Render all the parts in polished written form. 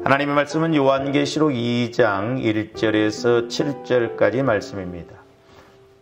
하나님의 말씀은 요한계시록 2장 1절에서 7절까지 말씀입니다.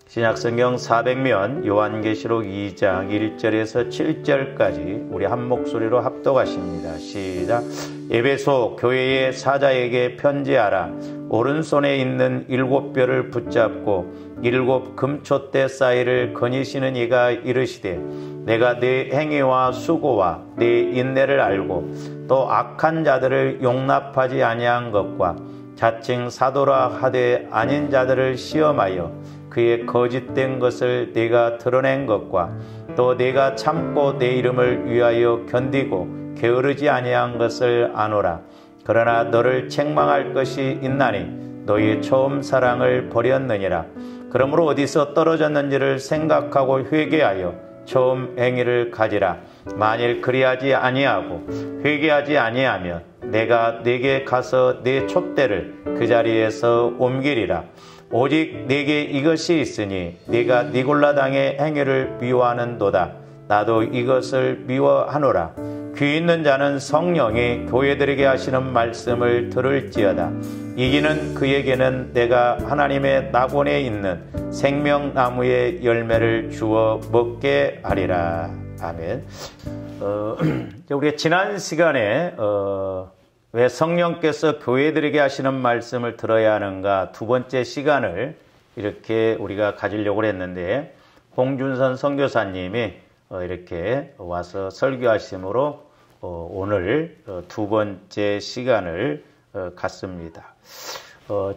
신약성경 400면 요한계시록 2장 1절에서 7절까지 우리 한 목소리로 합독하십니다. 시작. 에베소 교회의 사자에게 편지하라. 오른손에 있는 7뼈를 붙잡고 7 금촛대 사이를 거니시는 이가 이르시되 내가 네 행위와 수고와 네 인내를 알고 또 악한 자들을 용납하지 아니한 것과 자칭 사도라 하되 아닌 자들을 시험하여 그의 거짓된 것을 네가 드러낸 것과 또 네가 참고 내 이름을 위하여 견디고 게으르지 아니한 것을 아노라. 그러나 너를 책망할 것이 있나니 너의 처음 사랑을 버렸느니라. 그러므로 어디서 떨어졌는지를 생각하고 회개하여 처음 행위를 가지라. 만일 그리하지 아니하고 회개하지 아니하면 내가 네게 가서 네 촛대를 그 자리에서 옮기리라. 오직 네게 이것이 있으니 네가 니골라 당의 행위를 미워하는도다. 나도 이것을 미워하노라. 귀 있는 자는 성령이 교회들에게 하시는 말씀을 들을지어다. 이기는 그에게는 내가 하나님의 낙원에 있는 생명나무의 열매를 주어 먹게 하리라. 아멘. 우리가 지난 시간에 왜 성령께서 교회들에게 하시는 말씀을 들어야 하는가 두 번째 시간을 이렇게 우리가 가지려고 했는데 홍준선 선교사님이 이렇게 와서 설교하심으로 오늘 두 번째 시간을 갖습니다.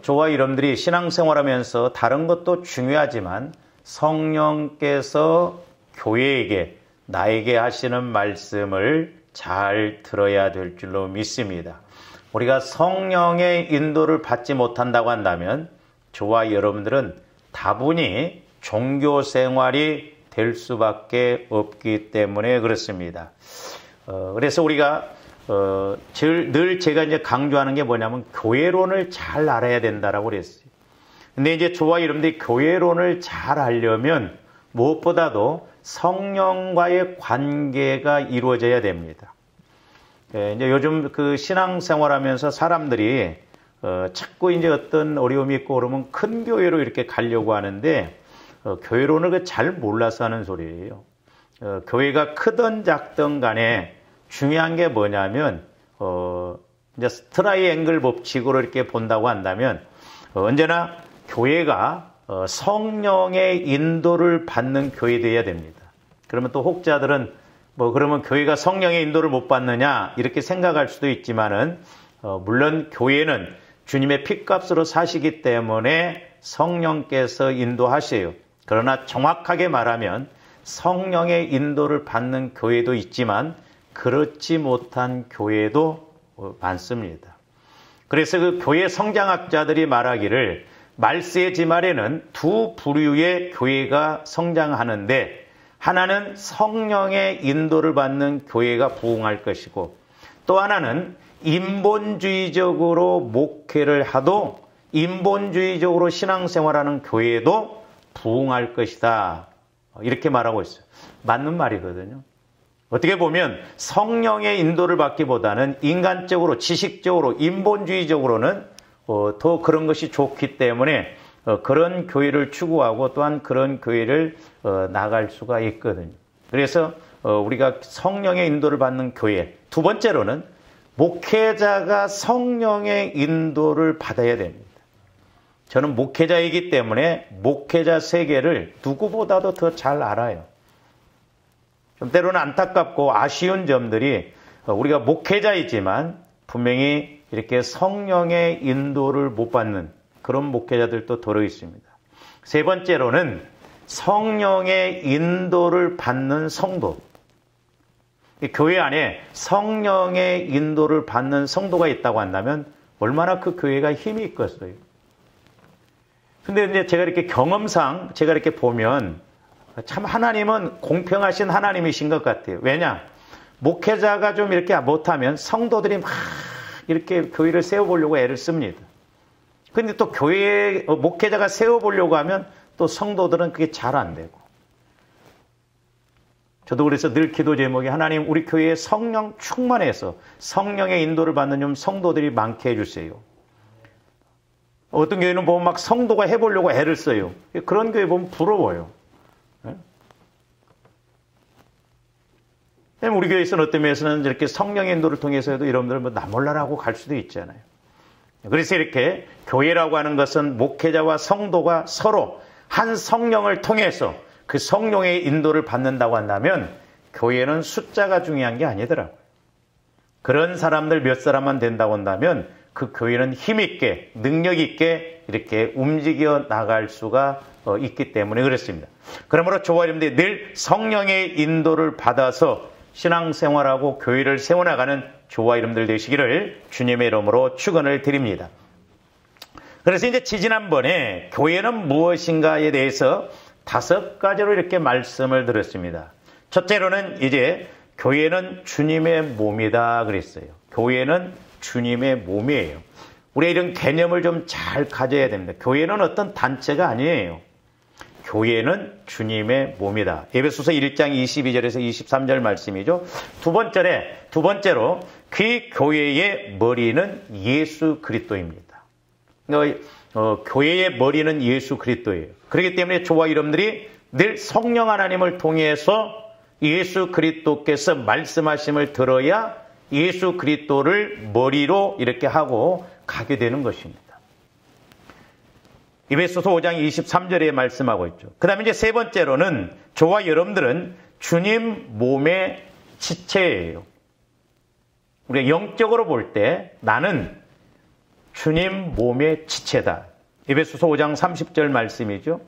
저와 여러분들이 신앙생활하면서 다른 것도 중요하지만 성령께서 교회에게 나에게 하시는 말씀을 잘 들어야 될 줄로 믿습니다. 우리가 성령의 인도를 받지 못한다고 한다면 저와 여러분들은 다분히 종교생활이 될 수밖에 없기 때문에 그렇습니다. 그래서 우리가 늘 제가 이제 강조하는 게 뭐냐면 교회론을 잘 알아야 된다라고 그랬어요. 근데 이제 저와 여러분들이 교회론을 잘 알려면 무엇보다도 성령과의 관계가 이루어져야 됩니다. 이제 요즘 그 신앙생활하면서 사람들이 자꾸 이제 어떤 어려움이 있고 그러면 큰 교회로 이렇게 가려고 하는데 교회론을 잘 몰라서 하는 소리예요. 교회가 크든 작든 간에 중요한 게 뭐냐면 이제 트라이앵글 법칙으로 이렇게 본다고 한다면 언제나 교회가 성령의 인도를 받는 교회되어야 됩니다. 그러면 또 혹자들은 그러면 교회가 성령의 인도를 못 받느냐 이렇게 생각할 수도 있지만은 물론 교회는 주님의 피값으로 사시기 때문에 성령께서 인도하세요. 그러나 정확하게 말하면 성령의 인도를 받는 교회도 있지만 그렇지 못한 교회도 많습니다. 그래서 그 교회 성장학자들이 말하기를 말세의 지말에는 두 부류의 교회가 성장하는데 하나는 성령의 인도를 받는 교회가 부흥할 것이고 또 하나는 인본주의적으로 목회를 하도 인본주의적으로 신앙생활하는 교회도 부흥할 것이다. 이렇게 말하고 있어요. 맞는 말이거든요. 어떻게 보면 성령의 인도를 받기보다는 인간적으로 지식적으로 인본주의적으로는 더 그런 것이 좋기 때문에 그런 교회를 추구하고 또한 그런 교회를 나갈 수가 있거든요. 그래서 우리가 성령의 인도를 받는 교회, 두 번째로는 목회자가 성령의 인도를 받아야 됩니다. 저는 목회자이기 때문에 목회자 세계를 누구보다도 더 잘 알아요. 좀 때로는 안타깝고 아쉬운 점들이 우리가 목회자이지만 분명히 이렇게 성령의 인도를 못 받는 그런 목회자들도 더러 있습니다. 세 번째로는 성령의 인도를 받는 성도. 교회 안에 성령의 인도를 받는 성도가 있다고 한다면 얼마나 그 교회가 힘이 있겠어요. 근데 이제 제가 이렇게 경험상 제가 이렇게 보면 참 하나님은 공평하신 하나님이신 것 같아요. 왜냐? 목회자가 좀 이렇게 못하면 성도들이 막 이렇게 교회를 세워보려고 애를 씁니다. 근데 또 교회에 목회자가 세워보려고 하면 또 성도들은 그게 잘 안 되고. 저도 그래서 늘 기도 제목이 하나님 우리 교회에 성령 충만해서 성령의 인도를 받는 좀 성도들이 많게 해주세요. 어떤 교회는 보면 막 성도가 해보려고 애를 써요. 그런 교회 보면 부러워요. 우리 교회에서는 어떤 면에서는 이렇게 성령의 인도를 통해서도 여러분들 뭐 나 몰라라고 갈 수도 있잖아요. 그래서 이렇게 교회라고 하는 것은 목회자와 성도가 서로 한 성령을 통해서 그 성령의 인도를 받는다고 한다면 교회는 숫자가 중요한 게 아니더라고요. 그런 사람들 몇 사람만 된다고 한다면 그 교회는 힘있게 능력있게 이렇게 움직여 나갈 수가 있기 때문에 그렇습니다. 그러므로 저와 여러분들이 늘 성령의 인도를 받아서 신앙생활하고 교회를 세워나가는 저와 여러분들 되시기를 주님의 이름으로 축원을 드립니다. 그래서 이제 지지난번에 교회는 무엇인가에 대해서 5가지로 이렇게 말씀을 드렸습니다. 첫째로는 이제 교회는 주님의 몸이다 그랬어요. 교회는 주님의 몸이에요. 우리가 이런 개념을 좀 잘 가져야 됩니다. 교회는 어떤 단체가 아니에요. 교회는 주님의 몸이다. 에베소서 1장 22절에서 23절 말씀이죠. 두 번째로 그 교회의 머리는 예수 그리스도입니다. 교회의 머리는 예수 그리스도예요. 그렇기 때문에 저와 여러분들이 늘 성령 하나님을 통해서 예수 그리스도께서 말씀하심을 들어야 예수 그리스도를 머리로 이렇게 하고 가게 되는 것입니다. 에베소서 5장 23절에 말씀하고 있죠. 그 다음에 이제 세 번째로는 저와 여러분들은 주님 몸의 지체예요. 우리가 영적으로 볼 때 나는 주님 몸의 지체다. 에베소서 5장 30절 말씀이죠.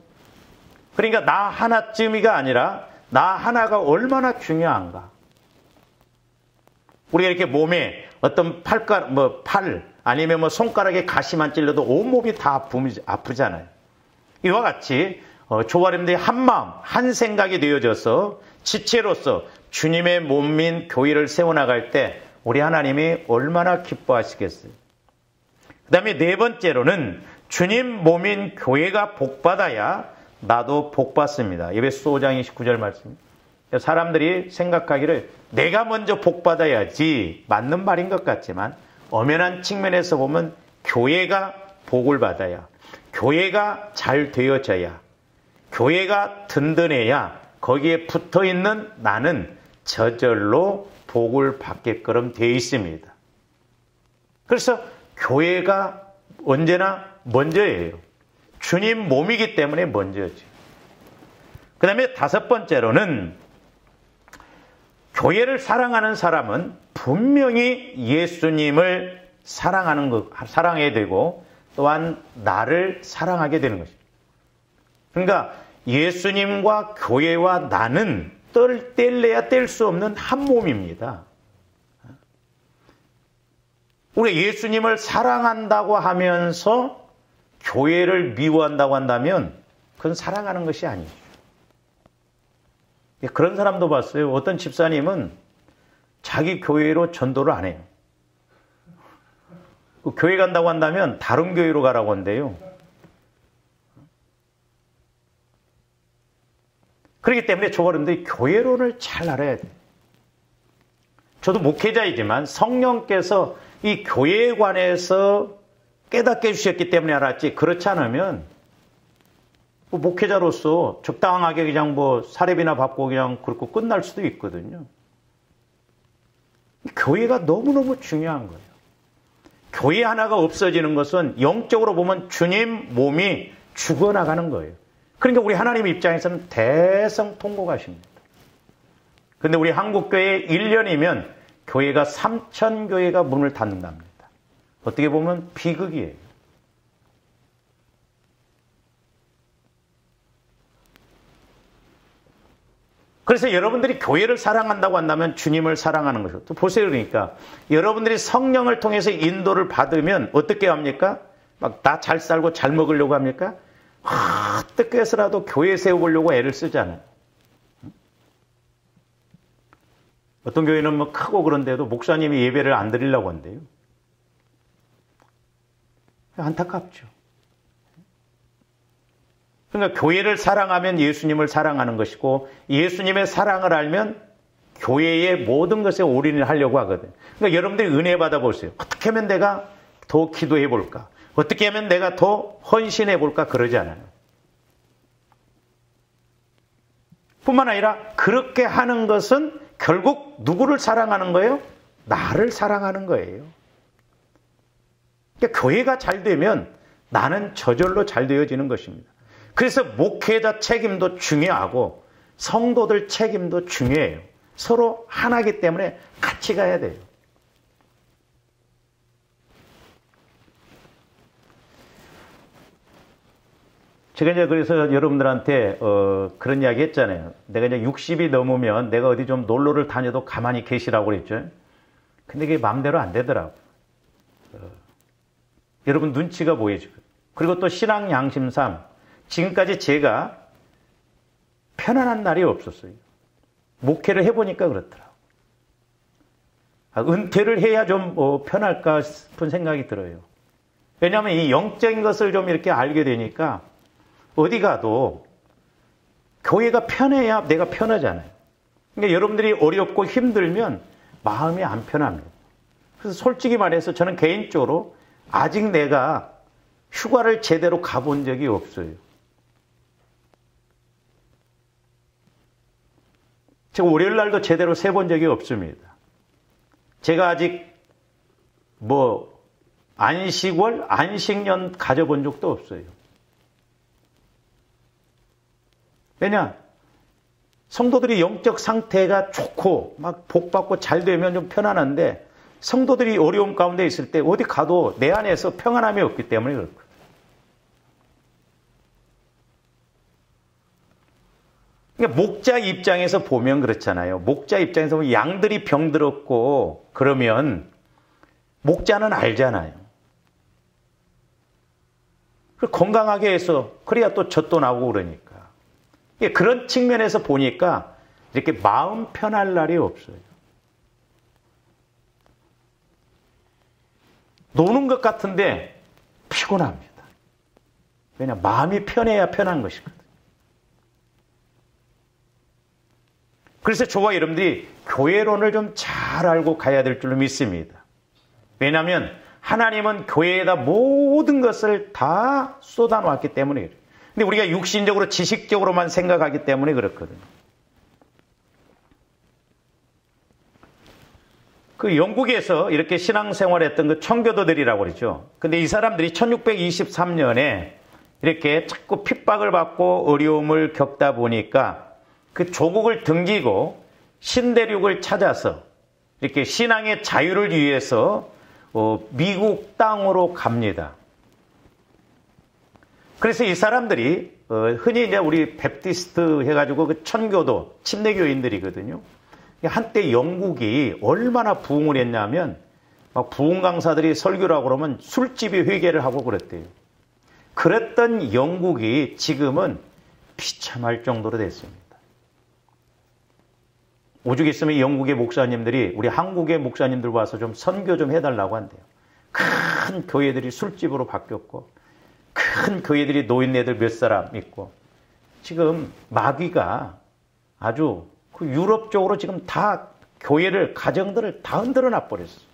그러니까 나 하나쯤이가 아니라 나 하나가 얼마나 중요한가. 우리가 이렇게 몸에 어떤 팔 아니면 손가락에 가시만 찔러도 온몸이 다 아프잖아요. 이와 같이 저와 여러분들이 한 마음, 한 생각이 되어져서 지체로서 주님의 몸인 교회를 세워나갈 때 우리 하나님이 얼마나 기뻐하시겠어요. 그 다음에 네 번째로는 주님 몸인 교회가 복받아야 나도 복받습니다. 에베소서 5장 29절 말씀. 사람들이 생각하기를 내가 먼저 복받아야지 맞는 말인 것 같지만 엄연한 측면에서 보면 교회가 복을 받아야, 교회가 잘 되어져야, 교회가 든든해야 거기에 붙어있는 나는 저절로 복을 받게끔 되어 있습니다. 그래서 교회가 언제나 먼저예요. 주님 몸이기 때문에 먼저지. 그 다음에 5번째로는 교회를 사랑하는 사람은 분명히 예수님을 사랑해야 되고 또한 나를 사랑하게 되는 것입니다. 그러니까 예수님과 교회와 나는 뗄래야 뗄 수 없는 한 몸입니다. 우리가 예수님을 사랑한다고 하면서 교회를 미워한다고 한다면 그건 사랑하는 것이 아니죠. 그런 사람도 봤어요. 어떤 집사님은 자기 교회로 전도를 안 해요. 교회 간다고 한다면 다른 교회로 가라고 한대요. 그렇기 때문에 저와 여러분들이 교회론을 잘 알아야 돼요. 저도 목회자이지만 성령께서 이 교회에 관해서 깨닫게 해주셨기 때문에 알았지, 그렇지 않으면 목회자로서 적당하게 그냥 사례비나 받고 그냥 그렇고 끝날 수도 있거든요. 교회가 너무너무 중요한 거예요. 교회 하나가 없어지는 것은 영적으로 보면 주님 몸이 죽어나가는 거예요. 그러니까 우리 하나님 입장에서는 대성통곡하십니다. 그런데 우리 한국교회 1년이면 교회가 3,000교회가 문을 닫는답니다. 어떻게 보면 비극이에요. 그래서 여러분들이 교회를 사랑한다고 한다면 주님을 사랑하는 것이고, 또 보세요. 그러니까 여러분들이 성령을 통해서 인도를 받으면 어떻게 합니까? 막 나 잘 살고 잘 먹으려고 합니까? 어떻게 해서라도 교회 세우려고 애를 쓰잖아요. 어떤 교회는 크고 그런데도 목사님이 예배를 안 드리려고 한대요. 안타깝죠. 그러니까 교회를 사랑하면 예수님을 사랑하는 것이고 예수님의 사랑을 알면 교회의 모든 것에 올인을 하려고 하거든요. 그러니까 여러분들이 은혜 받아보세요. 어떻게 하면 내가 더 기도해 볼까? 어떻게 하면 내가 더 헌신해 볼까? 그러지 않아요. 뿐만 아니라 그렇게 하는 것은 결국 누구를 사랑하는 거예요? 나를 사랑하는 거예요. 그러니까 교회가 잘 되면 나는 저절로 잘 되어지는 것입니다. 그래서 목회자 책임도 중요하고 성도들 책임도 중요해요. 서로 하나이기 때문에 같이 가야 돼요. 제가 이제 그래서 여러분들한테 그런 이야기 했잖아요. 내가 이제 60이 넘으면 내가 어디 좀 놀러를 다녀도 가만히 계시라고 그랬죠. 근데 그게 마음대로 안 되더라고요. 여러분 눈치가 보이죠. 그리고 또 신앙 양심상 지금까지 제가 편안한 날이 없었어요. 목회를 해보니까 그렇더라고요. 은퇴를 해야 좀 편할까 싶은 생각이 들어요. 왜냐하면 이 영적인 것을 좀 이렇게 알게 되니까 어디 가도 교회가 편해야 내가 편하잖아요. 그러니까 여러분들이 어렵고 힘들면 마음이 안 편합니다. 그래서 솔직히 말해서 저는 개인적으로 아직 내가 휴가를 제대로 가본 적이 없어요. 제가 월요일 날도 제대로 세본 적이 없습니다. 제가 아직 안식월, 안식년 가져본 적도 없어요. 왜냐? 성도들이 영적 상태가 좋고 막 복받고 잘 되면 좀 편안한데 성도들이 어려움 가운데 있을 때 어디 가도 내 안에서 평안함이 없기 때문에 그렇거든요. 그러니까 목자 입장에서 보면 그렇잖아요. 목자 입장에서 보면 양들이 병들었고 그러면 목자는 알잖아요. 건강하게 해서 그래야 또 젖도 나오고 그러니까. 그런 측면에서 보니까 이렇게 마음 편할 날이 없어요. 노는 것 같은데 피곤합니다. 왜냐? 마음이 편해야 편한 것이거든요. 그래서 저와 여러분들이 교회론을 좀 잘 알고 가야 될 줄로 믿습니다. 왜냐하면 하나님은 교회에다 모든 것을 다 쏟아놓았기 때문에 그래요. 근데 우리가 육신적으로 지식적으로만 생각하기 때문에 그렇거든요. 그 영국에서 이렇게 신앙생활했던 그 청교도들이라고 그러죠. 근데 이 사람들이 1623년에 이렇게 자꾸 핍박을 받고 어려움을 겪다 보니까 그 조국을 등지고 신대륙을 찾아서 이렇게 신앙의 자유를 위해서 미국 땅으로 갑니다. 그래서 이 사람들이 흔히 이제 우리 베프티스트 해가지고 그 천교도 침례교인들이거든요. 한때 영국이 얼마나 부흥을 했냐면 막 부흥 강사들이 설교를 하고 그러면 술집이 회개를 하고 그랬대요. 그랬던 영국이 지금은 비참할 정도로 됐습니다. 오죽 있으면 영국의 목사님들이 우리 한국의 목사님들 와서 좀 선교 좀 해달라고 한대요. 큰 교회들이 술집으로 바뀌었고 큰 교회들이 노인네들 몇 사람 있고 지금 마귀가 아주 그 유럽 쪽으로 지금 다 교회를 가정들을 다 흔들어 놔버렸어요.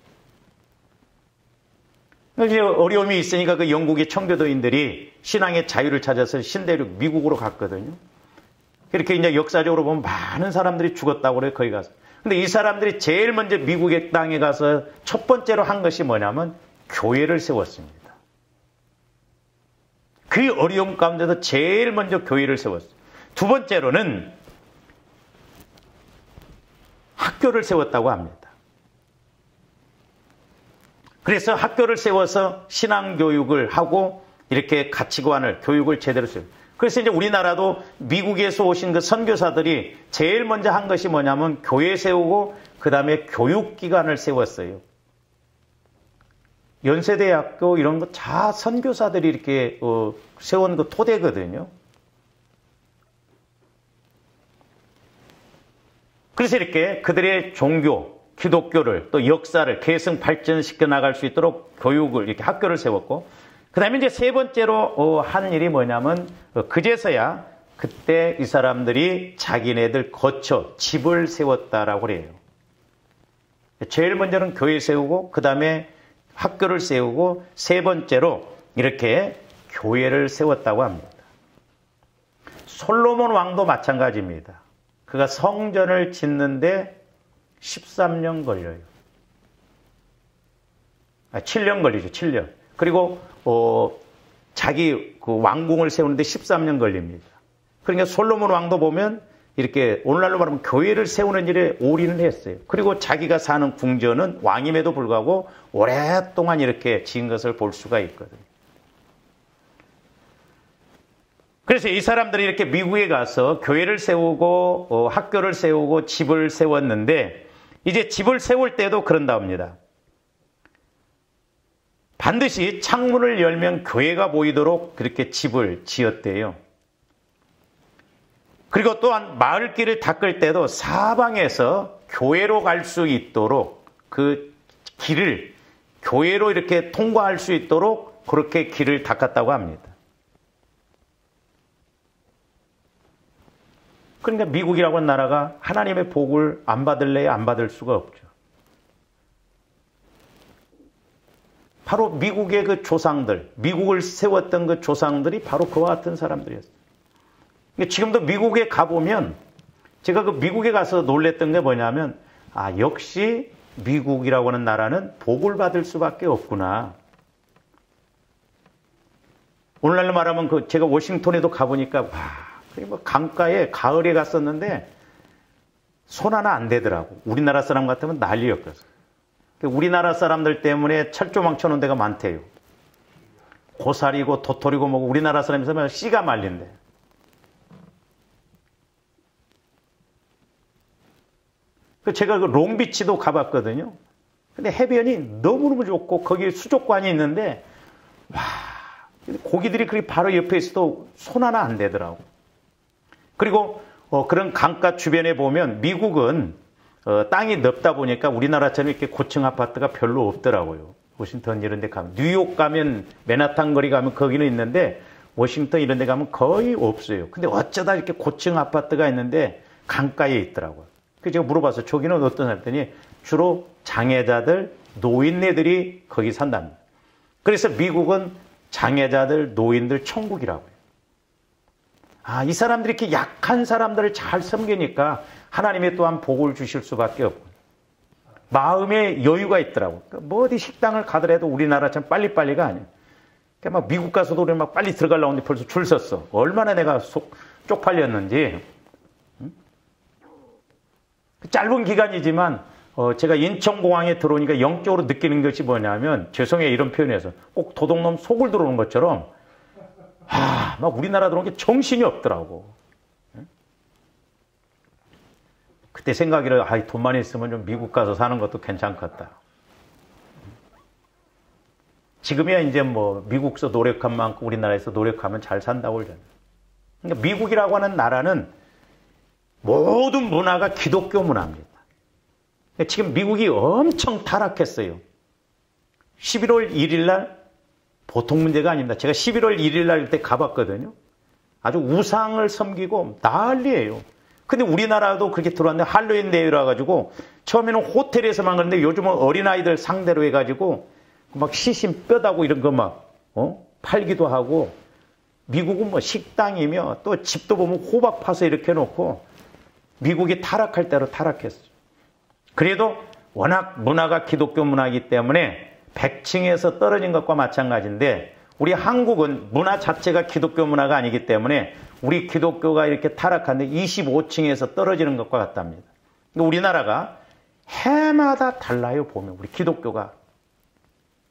어려움이 있으니까 그 영국의 청교도인들이 신앙의 자유를 찾아서 신대륙 미국으로 갔거든요. 이렇게 이제 역사적으로 보면 많은 사람들이 죽었다고 그래요, 거기 가서. 근데 이 사람들이 제일 먼저 미국의 땅에 가서 첫 번째로 한 것이 뭐냐면 교회를 세웠습니다. 그 어려움 가운데서 제일 먼저 교회를 세웠어요. 두 번째로는 학교를 세웠다고 합니다. 그래서 학교를 세워서 신앙교육을 하고 이렇게 가치관을, 교육을 제대로 세워요. 그래서 이제 우리나라도 미국에서 오신 그 선교사들이 제일 먼저 한 것이 뭐냐면 교회 세우고 그 다음에 교육기관을 세웠어요. 연세대학교 이런 거 다 선교사들이 이렇게 세운 그 토대거든요. 그래서 이렇게 그들의 종교, 기독교를 또 역사를 계승 발전시켜 나갈 수 있도록 교육을 이렇게 학교를 세웠고 그 다음에 이제 세 번째로 한 일이 뭐냐면, 그제서야 그때 이 사람들이 자기네들 거처, 집을 세웠다라고 그래요. 제일 먼저는 교회 세우고, 그 다음에 학교를 세우고, 세 번째로 이렇게 교회를 세웠다고 합니다. 솔로몬 왕도 마찬가지입니다. 그가 성전을 짓는데 13년 걸려요. 7년 걸리죠, 7년. 그리고 자기 그 왕궁을 세우는데 13년 걸립니다. 그러니까 솔로몬 왕도 보면 이렇게 오늘날로 말하면 교회를 세우는 일에 올인을 했어요. 그리고 자기가 사는 궁전은 왕임에도 불구하고 오랫동안 이렇게 지은 것을 볼 수가 있거든요. 그래서 이 사람들이 이렇게 미국에 가서 교회를 세우고 학교를 세우고 집을 세웠는데 이제 집을 세울 때도 그런다 합니다. 반드시 창문을 열면 교회가 보이도록 그렇게 집을 지었대요. 그리고 또한 마을길을 닦을 때도 사방에서 교회로 갈 수 있도록 그 길을 교회로 이렇게 통과할 수 있도록 그렇게 길을 닦았다고 합니다. 그러니까 미국이라고 하는 나라가 하나님의 복을 안 받을래야 안 받을 수가 없죠. 바로 미국의 그 조상들, 미국을 세웠던 그 조상들이 바로 그와 같은 사람들이었어요. 지금도 미국에 가보면 제가 그 미국에 가서 놀랬던 게 뭐냐면 역시 미국이라고 하는 나라는 복을 받을 수밖에 없구나. 오늘날로 말하면 제가 워싱턴에도 가보니까 강가에 가을에 갔었는데 손 하나 안 대더라고. 우리나라 사람 같으면 난리였거든. 우리나라 사람들 때문에 철조망 쳐놓은 데가 많대요. 고사리고 도토리고 뭐고 우리나라 사람에서 씨가 말린대. 제가 그 롱비치도 가봤거든요. 근데 해변이 너무너무 좋고 거기 수족관이 있는데 고기들이 그렇게 바로 옆에 있어도 손 하나 안 대더라고. 그리고 그런 강가 주변에 보면 미국은 땅이 넓다 보니까 우리나라처럼 이렇게 고층 아파트가 별로 없더라고요. 워싱턴 이런 데 가면. 뉴욕 가면 맨하탄 거리 가면 거기는 있는데 워싱턴 이런 데 가면 거의 없어요. 근데 어쩌다 이렇게 고층 아파트가 있는데 강가에 있더라고요. 그래서 제가 물어봐서 저기는 어떤 사람들이 주로 장애자들, 노인네들이 거기 산답니다. 그래서 미국은 장애자들, 노인들 천국이라고요. 이 사람들이 이렇게 약한 사람들을 잘 섬기니까 하나님이 또한 복을 주실 수밖에 없고 마음에 여유가 있더라고. 뭐 어디 식당을 가더라도 우리나라처럼 빨리빨리가 아니에요. 그러니까 막 미국 가서도 우리 막 빨리 들어가려고 하는데 벌써 줄 섰어. 얼마나 내가 쪽팔렸는지. 짧은 기간이지만 제가 인천공항에 들어오니까 영적으로 느끼는 것이 뭐냐면 죄송해요 이런 표현에서 꼭 도둑놈 속을 들어오는 것처럼 막 우리나라 들어온 게 정신이 없더라고. 그때 생각이라 돈만 있으면 좀 미국 가서 사는 것도 괜찮겠다. 지금이야 이제 뭐 미국에서 노력한 만큼 우리나라에서 노력하면 잘 산다고 그러잖아요. 그러니까 미국이라고 하는 나라는 모든 문화가 기독교 문화입니다. 지금 미국이 엄청 타락했어요. 11월 1일 날 보통 문제가 아닙니다. 제가 11월 1일 날 때 가봤거든요. 아주 우상을 섬기고 난리예요. 근데 우리나라도 그렇게 들어왔는데 할로윈 데이라 가지고 처음에는 호텔에서만 그랬는데 요즘은 어린아이들 상대로 해가지고 막 시신 뼈다고 이런 거 막 팔기도 하고 미국은 뭐 식당이며 또 집도 보면 호박 파서 이렇게 해놓고 미국이 타락할 대로 타락했어요. 그래도 워낙 문화가 기독교 문화이기 때문에 100층에서 떨어진 것과 마찬가지인데 우리 한국은 문화 자체가 기독교 문화가 아니기 때문에 우리 기독교가 이렇게 타락하는데 25층에서 떨어지는 것과 같답니다. 우리나라가 해마다 달라요. 보면 우리 기독교가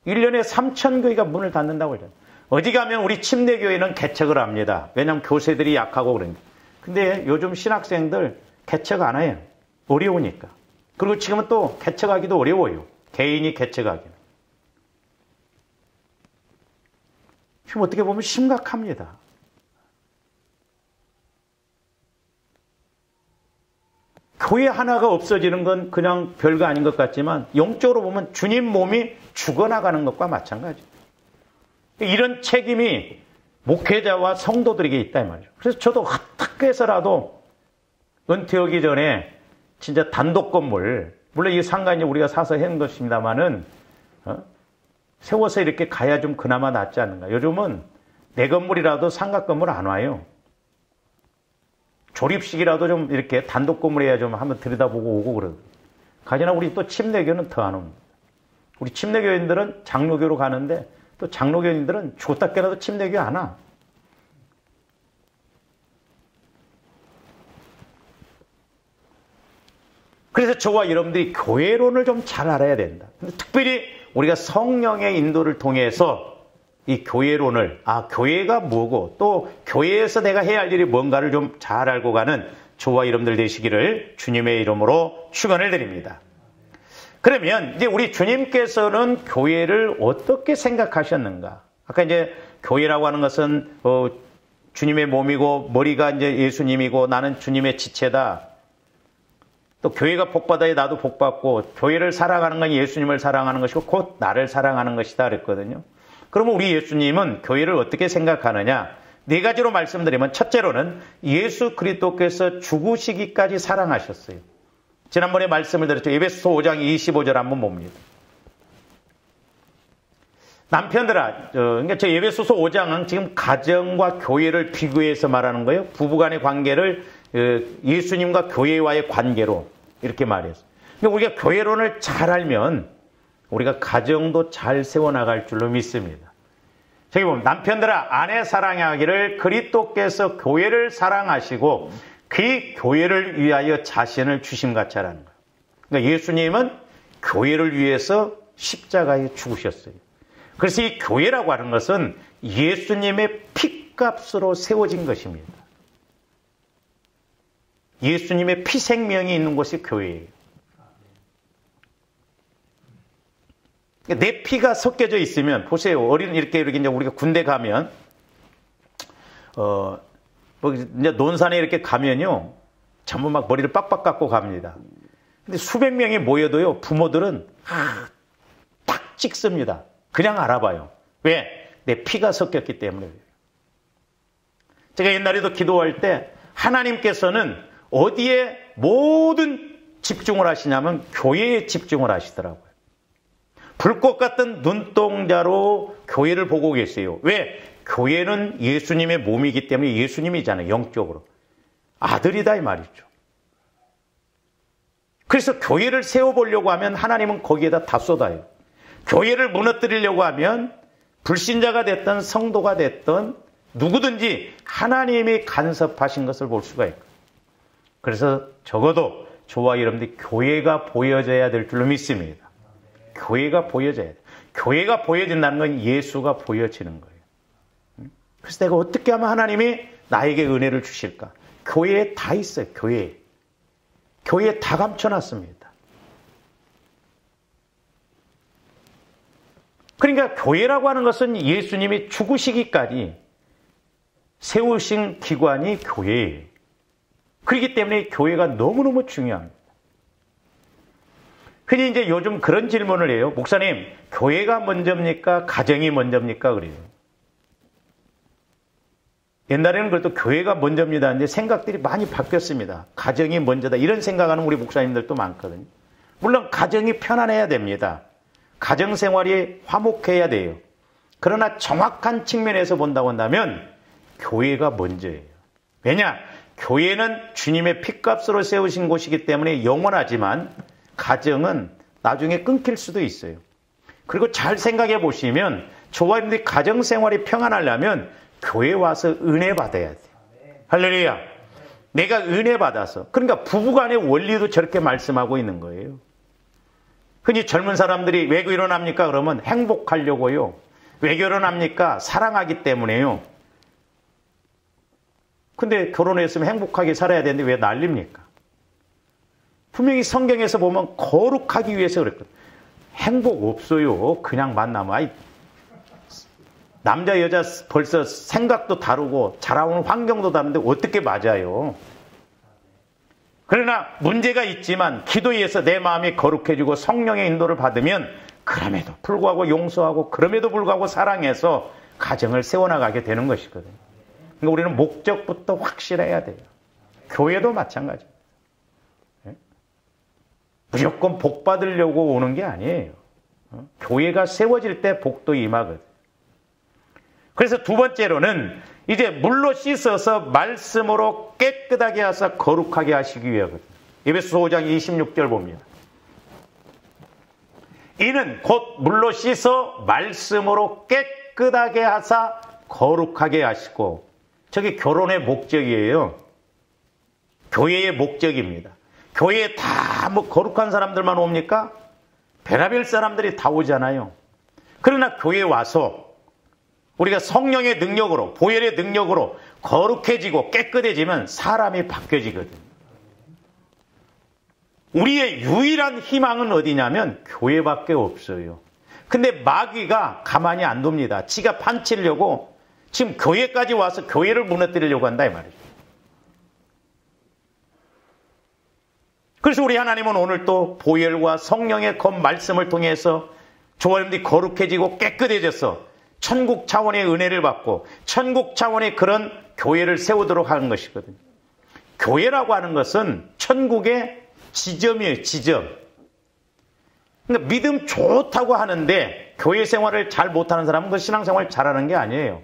1년에 3,000교회가 문을 닫는다고 그러잖아요. 어디 가면 우리 침례교회는 개척을 합니다. 왜냐하면 교세들이 약하고 그러니까. 근데 요즘 신학생들 개척 안 해요. 어려우니까. 그리고 지금은 또 개척하기도 어려워요. 개인이 개척하기는. 지금 어떻게 보면 심각합니다. 교회 하나가 없어지는 건 그냥 별거 아닌 것 같지만 영적으로 보면 주님 몸이 죽어나가는 것과 마찬가지예요. 이런 책임이 목회자와 성도들에게 있다 이 말이죠. 그래서 저도 어떻게 해서라도 은퇴하기 전에 진짜 단독 건물, 물론 이 상가는 우리가 사서 해놓은 것입니다만은 세워서 이렇게 가야 좀 그나마 낫지 않는가. 요즘은 내 건물이라도 상가 건물 안 와요. 조립식이라도 좀 이렇게 단독 건물 해야 좀 한번 들여다보고 오고 그러거든요. 가지나 우리 또 침례교는 더 안 옵니다. 우리 침례교인들은 장로교로 가는데 또 장로교인들은 죽었다 깨라도 침례교 안 와. 그래서 저와 여러분들이 교회론을 좀 잘 알아야 된다. 근데 특별히 우리가 성령의 인도를 통해서 이 교회론을, 교회가 뭐고 또 교회에서 내가 해야 할 일이 뭔가를 좀 잘 알고 가는 저와 여러분들 되시기를 주님의 이름으로 축원을 드립니다. 그러면 이제 우리 주님께서는 교회를 어떻게 생각하셨는가? 아까 이제 교회라고 하는 것은 주님의 몸이고 머리가 이제 예수님이고 나는 주님의 지체다. 또 교회가 복받아야 나도 복받고 교회를 사랑하는 건 예수님을 사랑하는 것이고 곧 나를 사랑하는 것이다 그랬거든요. 그러면 우리 예수님은 교회를 어떻게 생각하느냐? 네 가지로 말씀드리면 첫째로는 예수 그리스도께서 죽으시기까지 사랑하셨어요. 지난번에 말씀을 드렸죠. 에베소서 5장 25절 한번 봅니다. 남편들아, 그러니까 저 에베소서 5장은 지금 가정과 교회를 비교해서 말하는 거예요. 부부간의 관계를 예수님과 교회와의 관계로 이렇게 말했어요. 그러니까 우리가 교회론을 잘 알면 우리가 가정도 잘 세워나갈 줄로 믿습니다. 저기 보면 남편들아 아내 사랑하기를 그리스도께서 교회를 사랑하시고 그 교회를 위하여 자신을 주심같이 하라는 거예요. 그러니까 예수님은 교회를 위해서 십자가에 죽으셨어요. 그래서 이 교회라고 하는 것은 예수님의 피값으로 세워진 것입니다. 예수님의 피 생명이 있는 곳이 교회예요. 내 피가 섞여져 있으면 보세요. 이렇게 이제 우리가 군대 가면 이제 논산에 이렇게 가면요 전부 막 머리를 빡빡 깎고 갑니다. 근데 수백 명이 모여도요 부모들은 딱 찍습니다. 그냥 알아봐요. 왜? 내 피가 섞였기 때문에. 제가 옛날에도 기도할 때 하나님께서는 어디에 모든 집중을 하시냐면 교회에 집중을 하시더라고요. 불꽃 같은 눈동자로 교회를 보고 계세요. 왜? 교회는 예수님의 몸이기 때문에 예수님이잖아요. 영적으로. 아들이다 이 말이죠. 그래서 교회를 세워보려고 하면 하나님은 거기에다 다 쏟아요. 교회를 무너뜨리려고 하면 불신자가 됐든 성도가 됐든 누구든지 하나님이 간섭하신 것을 볼 수가 있고, 그래서 적어도 저와 여러분들이 교회가 보여져야 될 줄로 믿습니다. 교회가 보여져야 돼. 교회가 보여진다는 건 예수가 보여지는 거예요. 그래서 내가 어떻게 하면 하나님이 나에게 은혜를 주실까? 교회에 다 있어요. 교회에 다 감춰놨습니다. 그러니까 교회라고 하는 것은 예수님이 죽으시기까지 세우신 기관이 교회예요. 그렇기 때문에 교회가 너무너무 중요합니다. 흔히 이제 요즘 그런 질문을 해요. 목사님, 교회가 먼저입니까? 가정이 먼저입니까? 그래요. 옛날에는 그래도 교회가 먼저입니다. 근데 생각들이 많이 바뀌었습니다. 가정이 먼저다. 이런 생각하는 우리 목사님들도 많거든요. 물론 가정이 편안해야 됩니다. 가정 생활이 화목해야 돼요. 그러나 정확한 측면에서 본다고 한다면 교회가 먼저예요. 왜냐? 교회는 주님의 피값으로 세우신 곳이기 때문에 영원하지만 가정은 나중에 끊길 수도 있어요. 그리고 잘 생각해 보시면 저와 여러분들이 가정 생활이 평안하려면 교회 와서 은혜 받아야 돼요. 할렐루야. 내가 은혜 받아서. 그러니까 부부간의 원리도 저렇게 말씀하고 있는 거예요. 흔히 젊은 사람들이 왜 결혼합니까? 그러면 행복하려고요. 왜 결혼합니까? 사랑하기 때문에요. 근데 결혼했으면 행복하게 살아야 되는데 왜 난립니까? 분명히 성경에서 보면 거룩하기 위해서 그랬거든요. 행복 없어요. 그냥 만나면. 남자 여자 벌써 생각도 다르고 자라오는 환경도 다른데 어떻게 맞아요? 그러나 문제가 있지만 기도에서 내 마음이 거룩해지고 성령의 인도를 받으면 그럼에도 불구하고 용서하고 그럼에도 불구하고 사랑해서 가정을 세워나가게 되는 것이거든요. 그러니까 우리는 목적부터 확실해야 돼요. 교회도 마찬가지입니다. 무조건 복 받으려고 오는 게 아니에요. 교회가 세워질 때 복도 임하거든. 그래서 두 번째로는 이제 물로 씻어서 말씀으로 깨끗하게 하사 거룩하게 하시기 위하거든. 에베소서 5장 26절 봅니다. 이는 곧 물로 씻어 말씀으로 깨끗하게 하사 거룩하게 하시고, 저게 결혼의 목적이에요. 교회의 목적입니다. 교회에 다 뭐 거룩한 사람들만 옵니까? 별의별 사람들이 다 오잖아요. 그러나 교회에 와서 우리가 성령의 능력으로, 보혈의 능력으로 거룩해지고 깨끗해지면 사람이 바뀌어지거든요. 우리의 유일한 희망은 어디냐면 교회밖에 없어요. 근데 마귀가 가만히 안 둡니다. 지가 판치려고 지금 교회까지 와서 교회를 무너뜨리려고 한다 이 말이죠. 그래서 우리 하나님은 오늘 또 보혈과 성령의 말씀을 통해서 조원님들이 거룩해지고 깨끗해져서 천국 차원의 은혜를 받고 천국 차원의 그런 교회를 세우도록 하는 것이거든요. 교회라고 하는 것은 천국의 지점이에요. 지점. 그러니까 믿음 좋다고 하는데 교회 생활을 잘 못하는 사람은 그 신앙생활 잘하는 게 아니에요.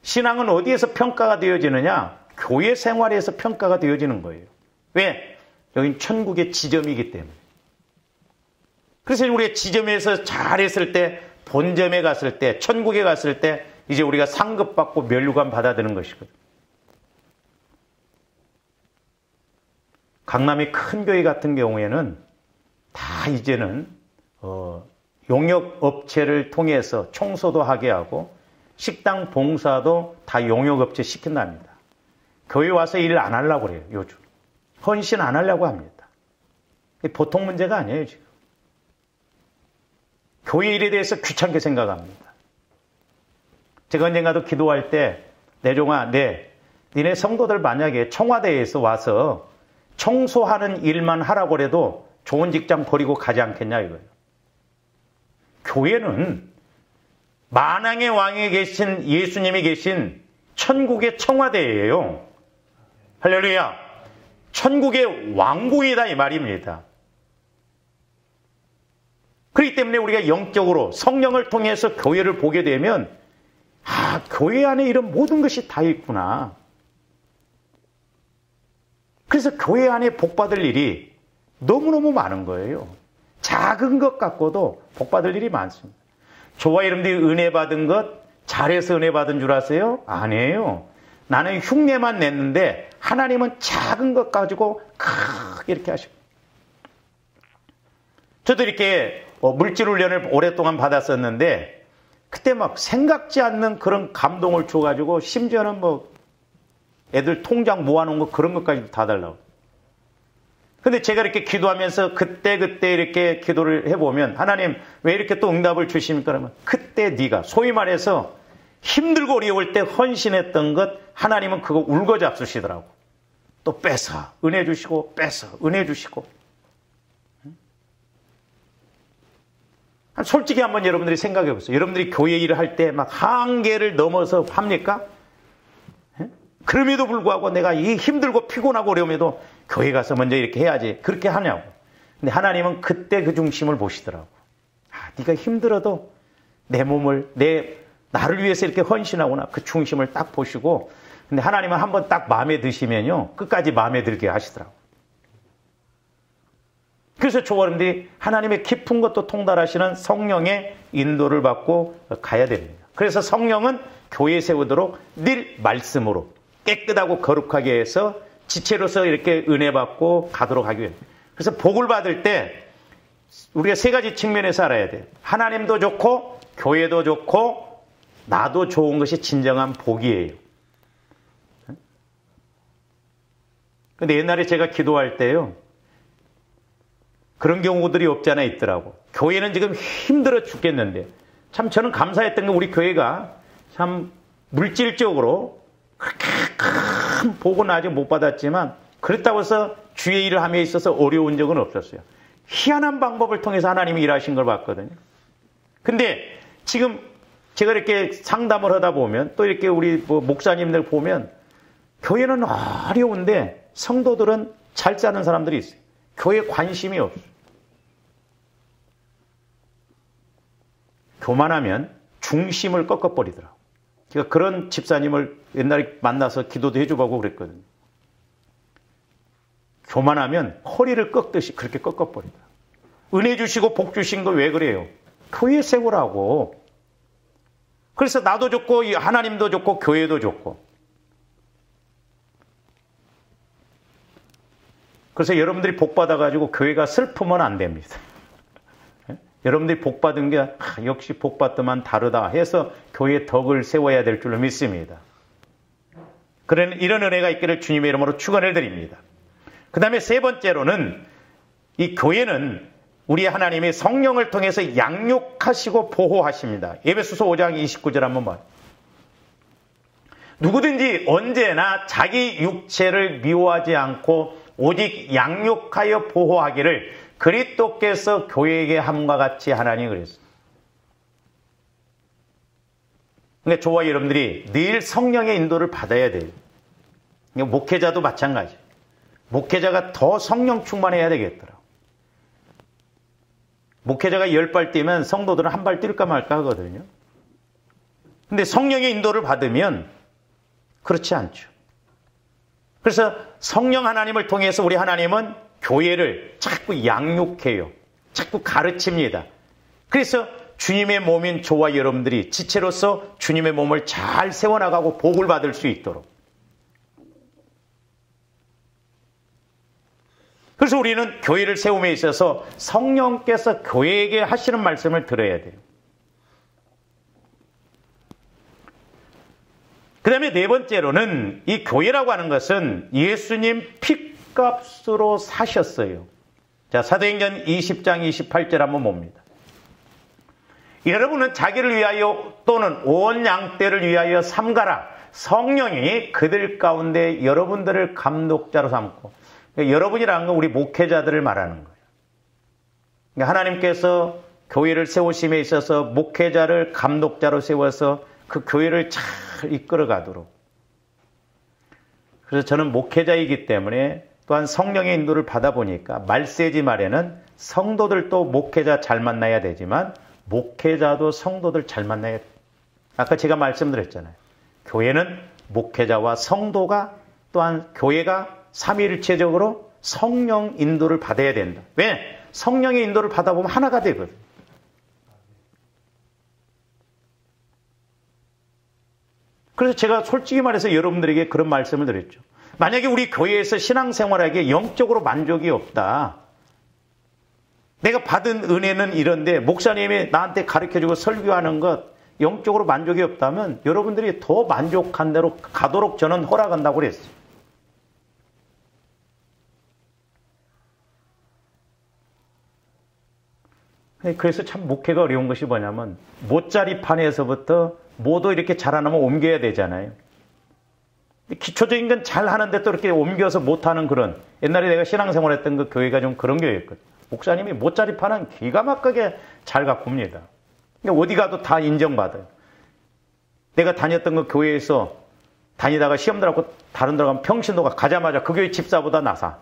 신앙은 어디에서 평가가 되어지느냐? 교회 생활에서 평가가 되어지는 거예요. 왜? 여긴 천국의 지점이기 때문에. 그래서 우리가 지점에서 잘했을 때, 본점에 갔을 때, 천국에 갔을 때 이제 우리가 상급받고 면류관 받아드는 것이거든요. 강남의 큰 교회 같은 경우에는 다 이제는 용역업체를 통해서 청소도 하게 하고 식당 봉사도 다 용역업체 시킨답니다. 교회 와서 일 안 하려고 그래요. 요즘. 헌신 안 하려고 합니다. 보통 문제가 아니에요, 지금. 교회 일에 대해서 귀찮게 생각합니다. 제가 언젠가도 기도할 때, 내종아, 니네 성도들 만약에 청와대에서 와서 청소하는 일만 하라고 해도 좋은 직장 버리고 가지 않겠냐, 이거예요. 교회는 만왕의 왕에 계신 예수님이 계신 천국의 청와대예요. 할렐루야. 천국의 왕궁이다 이 말입니다. 그렇기 때문에 우리가 영적으로 성령을 통해서 교회를 보게 되면 교회 안에 이런 모든 것이 다 있구나. 그래서 교회 안에 복받을 일이 너무너무 많은 거예요. 작은 것 갖고도 복받을 일이 많습니다. 저와 여러분들이 은혜 받은 것 잘해서 은혜 받은 줄 아세요? 아니에요. 나는 흉내만 냈는데 하나님은 작은 것 가지고 크게 이렇게 하시고. 저도 이렇게 물질 훈련을 오랫동안 받았었는데 그때 막 생각지 않는 그런 감동을 줘가지고 심지어는 뭐 애들 통장 모아놓은 거 그런 것까지 다 달라고. 근데 제가 이렇게 기도하면서 그때 이렇게 기도를 해보면 하나님 왜 이렇게 또 응답을 주십니까? 그러면 그때 네가 소위 말해서 힘들고 어려울 때 헌신했던 것 하나님은 그거 울고 잡수시더라고. 또 뺏어 은혜 주시고 뺏어 은혜 주시고. 솔직히 한번 여러분들이 생각해 보세요. 여러분들이 교회 일을 할 때 막 한계를 넘어서 합니까? 그럼에도 불구하고 내가 이 힘들고 피곤하고 어려움에도 교회 가서 먼저 이렇게 해야지. 그렇게 하냐고. 근데 하나님은 그때 그 중심을 보시더라고. 네가 힘들어도 내 몸을 나를 위해서 이렇게 헌신하구나. 그 중심을 딱 보시고. 근데 하나님은 한번 딱 마음에 드시면요. 끝까지 마음에 들게 하시더라고. 그래서 조원님들이 하나님의 깊은 것도 통달하시는 성령의 인도를 받고 가야 됩니다. 그래서 성령은 교회 세우도록 늘 말씀으로 깨끗하고 거룩하게 해서 지체로서 이렇게 은혜 받고 가도록 하기 위해. 그래서 복을 받을 때 우리가 세 가지 측면에서 알아야 돼요. 하나님도 좋고 교회도 좋고 나도 좋은 것이 진정한 복이에요. 근데 옛날에 제가 기도할 때요. 그런 경우들이 없지 않아 있더라고. 교회는 지금 힘들어 죽겠는데 참 저는 감사했던 게 우리 교회가 참 물질적으로 그렇게 큰 복은 아직 못 받았지만 그렇다고 해서 주의 일을 함에 있어서 어려운 적은 없었어요. 희한한 방법을 통해서 하나님이 일하신 걸 봤거든요. 근데 지금 제가 이렇게 상담을 하다 보면 또 이렇게 우리 목사님들 보면 교회는 어려운데 성도들은 잘 사는 사람들이 있어요. 교회에 관심이 없어요. 교만하면 중심을 꺾어버리더라고요. 제가 그런 집사님을 옛날에 만나서 기도도 해주고 그랬거든요. 교만하면 허리를 꺾듯이 그렇게 꺾어버리더라고요. 은혜 주시고 복 주신 거 왜 그래요? 교회 세우라고. 그래서 나도 좋고 하나님도 좋고 교회도 좋고. 그래서 여러분들이 복 받아가지고 교회가 슬프면 안 됩니다. 여러분들이 복 받은 게 역시 복 받더만 다르다 해서 교회의 덕을 세워야 될 줄로 믿습니다. 그런 이런 은혜가 있기를 주님의 이름으로 축원을 드립니다. 그 다음에 세 번째로는 이 교회는 우리 하나님이 성령을 통해서 양육하시고 보호하십니다. 에베소서 5장 29절 한번 봐요. 누구든지 언제나 자기 육체를 미워하지 않고 오직 양육하여 보호하기를 그리스도께서 교회에게 함과 같이 하나니 그랬습니다. 그러니까 저와 여러분들이 늘 성령의 인도를 받아야 돼요. 목회자도 마찬가지. 목회자가 더 성령 충만해야 되겠더라고요. 목회자가 10발 뛰면 성도들은 한 발 뛸까 말까 하거든요. 근데 성령의 인도를 받으면 그렇지 않죠. 그래서 성령 하나님을 통해서 우리 하나님은 교회를 자꾸 양육해요. 자꾸 가르칩니다. 그래서 주님의 몸인 저와 여러분들이 지체로서 주님의 몸을 잘 세워나가고 복을 받을 수 있도록. 그래서 우리는 교회를 세움에 있어서 성령께서 교회에게 하시는 말씀을 들어야 돼요. 그 다음에 네 번째로는 이 교회라고 하는 것은 예수님 핏값으로 사셨어요. 자, 사도행전 20장 28절 한번 봅니다. 여러분은 자기를 위하여 또는 온 양떼를 위하여 삼가라. 성령이 그들 가운데 여러분들을 감독자로 삼고. 그러니까 여러분이라는 건 우리 목회자들을 말하는 거예요. 그러니까 하나님께서 교회를 세우심에 있어서 목회자를 감독자로 세워서 그 교회를 잘 이끌어가도록. 그래서 저는 목회자이기 때문에 또한 성령의 인도를 받아보니까 말세지 말에는 성도들도 목회자 잘 만나야 되지만 목회자도 성도들 잘 만나야 돼요. 아까 제가 말씀드렸잖아요. 교회는 목회자와 성도가 또한 교회가 삼위일체적으로 성령 인도를 받아야 된다. 왜? 성령의 인도를 받아보면 하나가 되거든. 그래서 제가 솔직히 말해서 여러분들에게 그런 말씀을 드렸죠. 만약에 우리 교회에서 신앙생활하기에 영적으로 만족이 없다. 내가 받은 은혜는 이런데 목사님이 나한테 가르쳐주고 설교하는 것 영적으로 만족이 없다면 여러분들이 더 만족한 대로 가도록 저는 허락한다고 그랬어요. 그래서 참 목회가 어려운 것이 뭐냐면 못자리판에서부터 뭐도 이렇게 잘하면 옮겨야 되잖아요. 기초적인 건 잘하는데 또 이렇게 옮겨서 못하는 그런 옛날에 내가 신앙생활 했던 그 교회가 좀 그런 교회였거든요. 목사님이 못자리판은 기가 막히게 잘 갖고 옵니다. 어디 가도 다 인정받아요. 내가 다녔던 그 교회에서 다니다가 시험 들어가고 다른 데 가면 평신도가 가자마자 그 교회 집사보다 나사.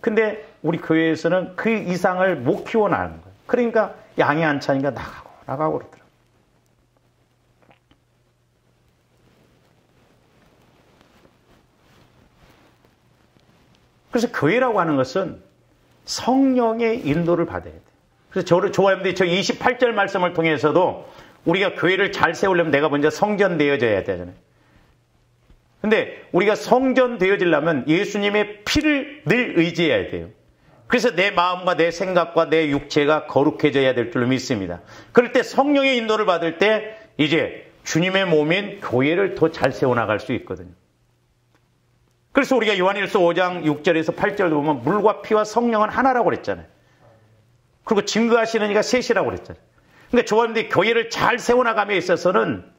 근데 우리 교회에서는 그 이상을 못 키워나가는 거예요. 그러니까 양이 안 차니까 나가고 그러더라고요. 그래서 교회라고 하는 것은 성령의 인도를 받아야 돼요. 그래서 저와 여러분들이 저 28절 말씀을 통해서도 우리가 교회를 잘 세우려면 내가 먼저 성전되어져야 되잖아요. 근데 우리가 성전되어지려면 예수님의 피를 늘 의지해야 돼요. 그래서 내 마음과 내 생각과 내 육체가 거룩해져야 될 줄로 믿습니다. 그럴 때 성령의 인도를 받을 때 이제 주님의 몸인 교회를 더 잘 세워나갈 수 있거든요. 그래서 우리가 요한일서 5장 6절에서 8절도 보면 물과 피와 성령은 하나라고 그랬잖아요. 그리고 증거하시는 이가 셋이라고 그랬잖아요. 그러니까 저와님들이 교회를 잘 세워나감에 있어서는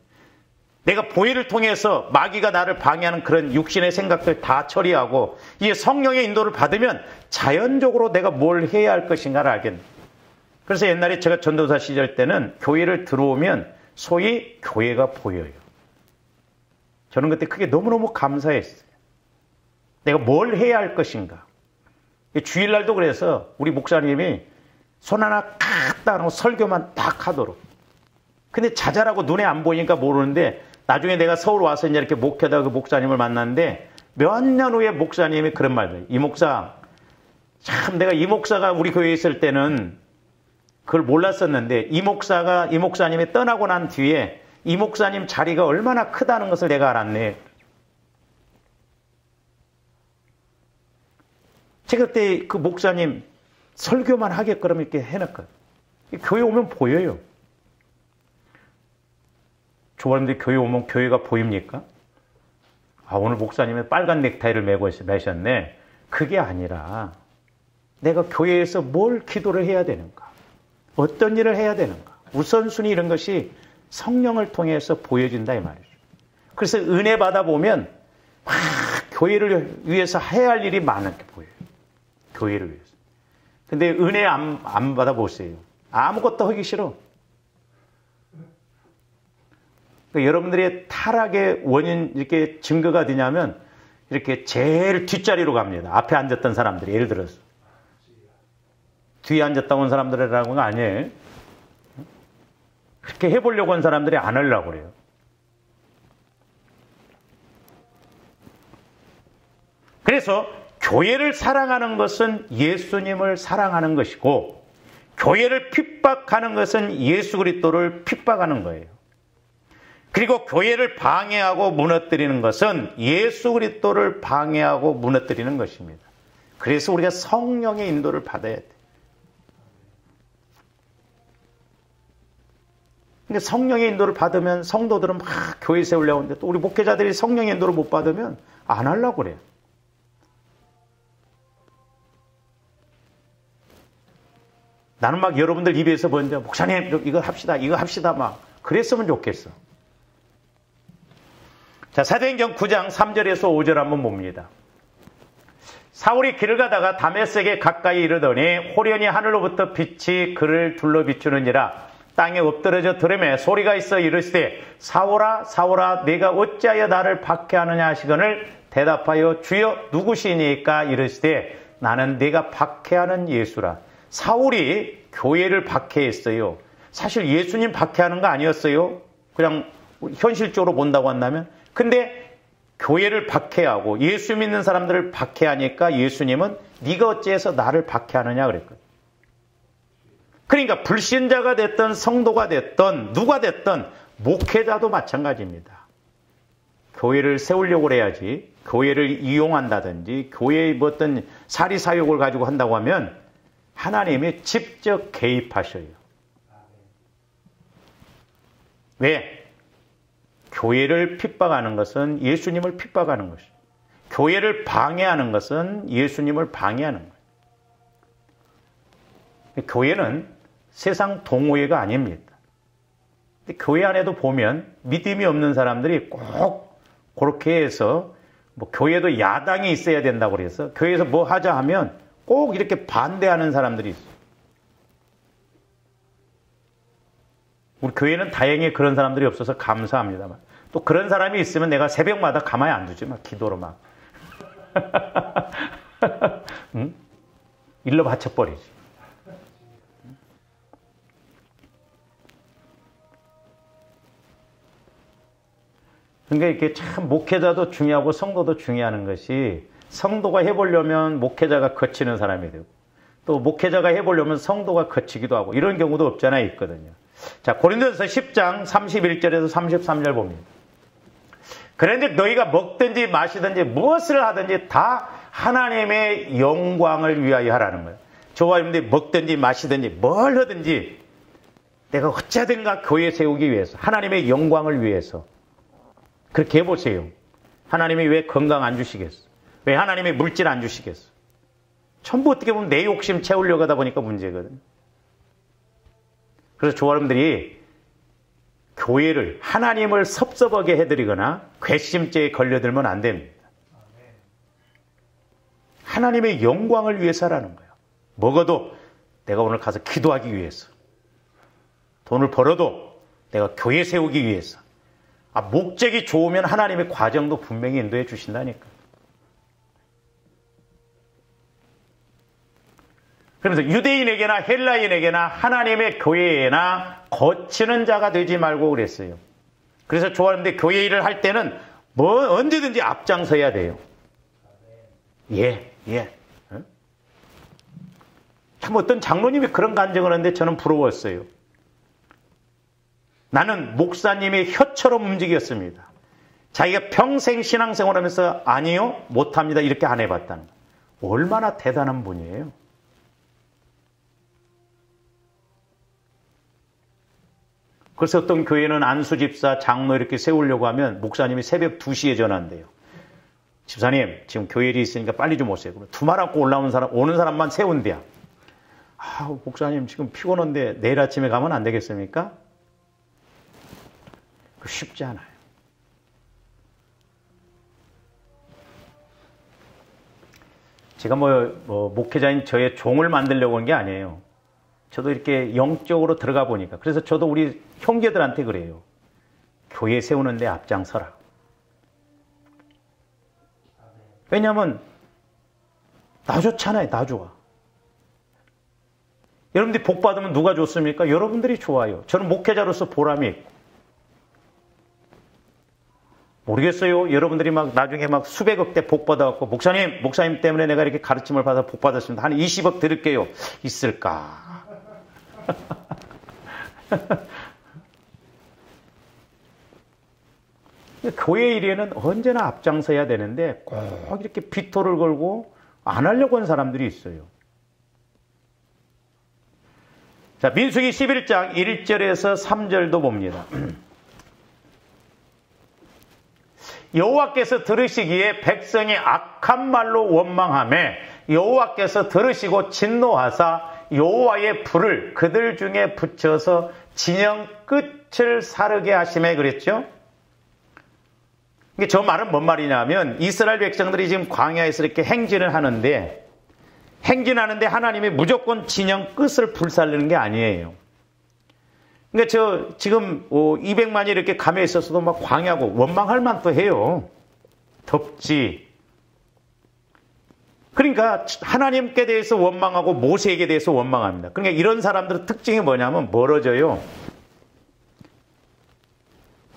내가 보혈을 통해서 마귀가 나를 방해하는 그런 육신의 생각들 다 처리하고 이제 성령의 인도를 받으면 자연적으로 내가 뭘 해야 할 것인가를 알겠네. 그래서 옛날에 제가 전도사 시절 때는 교회를 들어오면 소위 교회가 보여요. 저는 그때 그게 너무너무 감사했어요. 내가 뭘 해야 할 것인가. 주일날도 그래서 우리 목사님이 손 하나 칵 따놓고 설교만 딱 하도록. 근데 자잘하고 눈에 안 보이니까 모르는데 나중에 내가 서울 와서 이제 이렇게 목회다 그 목사님을 만났는데 몇 년 후에 목사님이 그런 말을, 이 목사, 참 내가 이 목사가 우리 교회에 있을 때는 그걸 몰랐었는데 이 목사님이 떠나고 난 뒤에 이 목사님 자리가 얼마나 크다는 것을 내가 알았네. 제가 그때 그 목사님 설교만 하게끔 이렇게 해놨거든요. 교회 오면 보여요. 조원님들 교회 오면 교회가 보입니까? 아, 오늘 목사님은 빨간 넥타이를 매셨네. 그게 아니라 내가 교회에서 뭘 기도를 해야 되는가? 어떤 일을 해야 되는가? 우선순위 이런 것이 성령을 통해서 보여진다 이 말이죠. 그래서 은혜 받아보면 막 교회를 위해서 해야 할 일이 많게 보여요. 교회를 위해서. 근데 은혜 안 받아보세요. 아무것도 하기 싫어. 그러니까 여러분들의 타락의 원인 이렇게 증거가 되냐면 이렇게 제일 뒷자리로 갑니다. 앞에 앉았던 사람들이 예를 들어서 뒤에 앉았다 온 사람들이라고는 아니에요. 그렇게 해보려고 한 사람들이 안 하려고 그래요. 그래서 교회를 사랑하는 것은 예수님을 사랑하는 것이고 교회를 핍박하는 것은 예수 그리스도를 핍박하는 거예요. 그리고 교회를 방해하고 무너뜨리는 것은 예수 그리스도를 방해하고 무너뜨리는 것입니다. 그래서 우리가 성령의 인도를 받아야 돼요. 근데 성령의 인도를 받으면 성도들은 막 교회 세우려고 하는데 또 우리 목회자들이 성령의 인도를 못 받으면 안 하려고 그래요. 나는 막 여러분들 입에서 먼저 목사님 이거 합시다 막 그랬으면 좋겠어. 자, 사도행전 9장 3절에서 5절 한번 봅니다. 사울이 길을 가다가 다메섹에 가까이 이르더니 호련히 하늘로부터 빛이 그를 둘러 비추느니라. 땅에 엎드러져 들으매 소리가 있어 이르시되 사울아 사울아 내가 어찌하여 나를 박해하느냐 하시거늘 대답하여 주여 누구시니까 이르시되 나는 네가 박해하는 예수라. 사울이 교회를 박해했어요. 사실 예수님 박해하는 거 아니었어요. 그냥 현실적으로 본다고 한다면. 근데 교회를 박해하고 예수 믿는 사람들을 박해하니까 예수님은 네가 어찌해서 나를 박해하느냐 그랬거든요. 그러니까 불신자가 됐던 성도가 됐던 누가 됐던 목회자도 마찬가지입니다. 교회를 세우려고 해야지 교회를 이용한다든지 교회의 어떤 사리사욕을 가지고 한다고 하면 하나님이 직접 개입하셔요. 왜? 교회를 핍박하는 것은 예수님을 핍박하는 것이고 교회를 방해하는 것은 예수님을 방해하는 거예요. 교회는 세상 동호회가 아닙니다. 근데 교회 안에도 보면 믿음이 없는 사람들이 꼭 그렇게 해서 뭐 교회도 야당이 있어야 된다고 그래서 교회에서 뭐 하자 하면 꼭 이렇게 반대하는 사람들이 있어요. 우리 교회는 다행히 그런 사람들이 없어서 감사합니다만 또 그런 사람이 있으면 내가 새벽마다 가만히 안 두지 막 기도로 막 응? 일러 바쳐버리지. 그러니까 이렇게 참 목회자도 중요하고 성도도 중요한 것이 성도가 해보려면 목회자가 거치는 사람이 되고 또 목회자가 해보려면 성도가 거치기도 하고 이런 경우도 없잖아요. 있거든요. 자, 고린도전서 10장 31절에서 33절 봅니다. 그런데 너희가 먹든지 마시든지 무엇을 하든지 다 하나님의 영광을 위하여 하라는 거예요. 저와 여러분들이 먹든지 마시든지 뭘 하든지 내가 어찌하든가 교회 세우기 위해서 하나님의 영광을 위해서 그렇게 해보세요. 하나님이 왜 건강 안 주시겠어? 왜 하나님이 물질 안 주시겠어? 전부 어떻게 보면 내 욕심 채우려고 하다 보니까 문제거든. 그래서 저와 여러분들이 교회를 하나님을 섭섭하게 해드리거나 괘씸죄에 걸려들면 안 됩니다. 하나님의 영광을 위해서라는 거예요. 먹어도 내가 오늘 가서 기도하기 위해서. 돈을 벌어도 내가 교회 세우기 위해서. 목적이 좋으면 하나님의 과정도 분명히 인도해 주신다니까. 그래서 유대인에게나 헬라인에게나 하나님의 교회에나 거치는 자가 되지 말고 그랬어요. 그래서 좋아하는데 교회 일을 할 때는 뭐 언제든지 앞장서야 돼요. 예. 참 어떤 장로님이 그런 간증을 하는데 저는 부러웠어요. 나는 목사님의 혀처럼 움직였습니다. 자기가 평생 신앙생활하면서 아니요, 못합니다 이렇게 안 해봤다는 거. 얼마나 대단한 분이에요. 그래서 어떤 교회는 안수집사, 장로 이렇게 세우려고 하면 목사님이 새벽 2시에 전화한대요. 집사님, 지금 교회 일이 있으니까 빨리 좀 오세요. 그러면 두말 안고 오는 사람만 세운대요. 목사님 지금 피곤한데 내일 아침에 가면 안 되겠습니까? 쉽지 않아요. 제가 목회자인 저의 종을 만들려고 한 게 아니에요. 저도 이렇게 영적으로 들어가 보니까. 그래서 저도 우리 형제들한테 그래요. 교회 세우는데 앞장서라. 왜냐하면 나 좋잖아요. 나 좋아. 여러분들이 복 받으면 누가 좋습니까? 여러분들이 좋아요. 저는 목회자로서 보람이 있고. 모르겠어요. 여러분들이 나중에 수백억 대 복 받아갖고 목사님 때문에 내가 이렇게 가르침을 받아 복 받았습니다. 한 20억 드릴게요. 있을까? 교회 일에는 언제나 앞장서야 되는데 꼭 이렇게 비토를 걸고 안 하려고 하는 사람들이 있어요. 자, 민수기 11장 1절에서 3절도 봅니다. 여호와께서 들으시기에 백성이 악한 말로 원망하매 여호와께서 들으시고 진노하사 여호와의 불을 그들 중에 붙여서 진영 끝을 사르게 하시매 그랬죠. 저 말은 뭔 말이냐면 이스라엘 백성들이 지금 광야에서 이렇게 행진을 하는데 하나님이 무조건 진영 끝을 불살르는 게 아니에요. 그러니까 지금 200만이 이렇게 감에 있었어도 막 광야고 원망할 만도 해요. 덥지. 그러니까 하나님께 대해서 원망하고 모세에게 대해서 원망합니다. 그러니까 이런 사람들의 특징이 뭐냐면 멀어져요.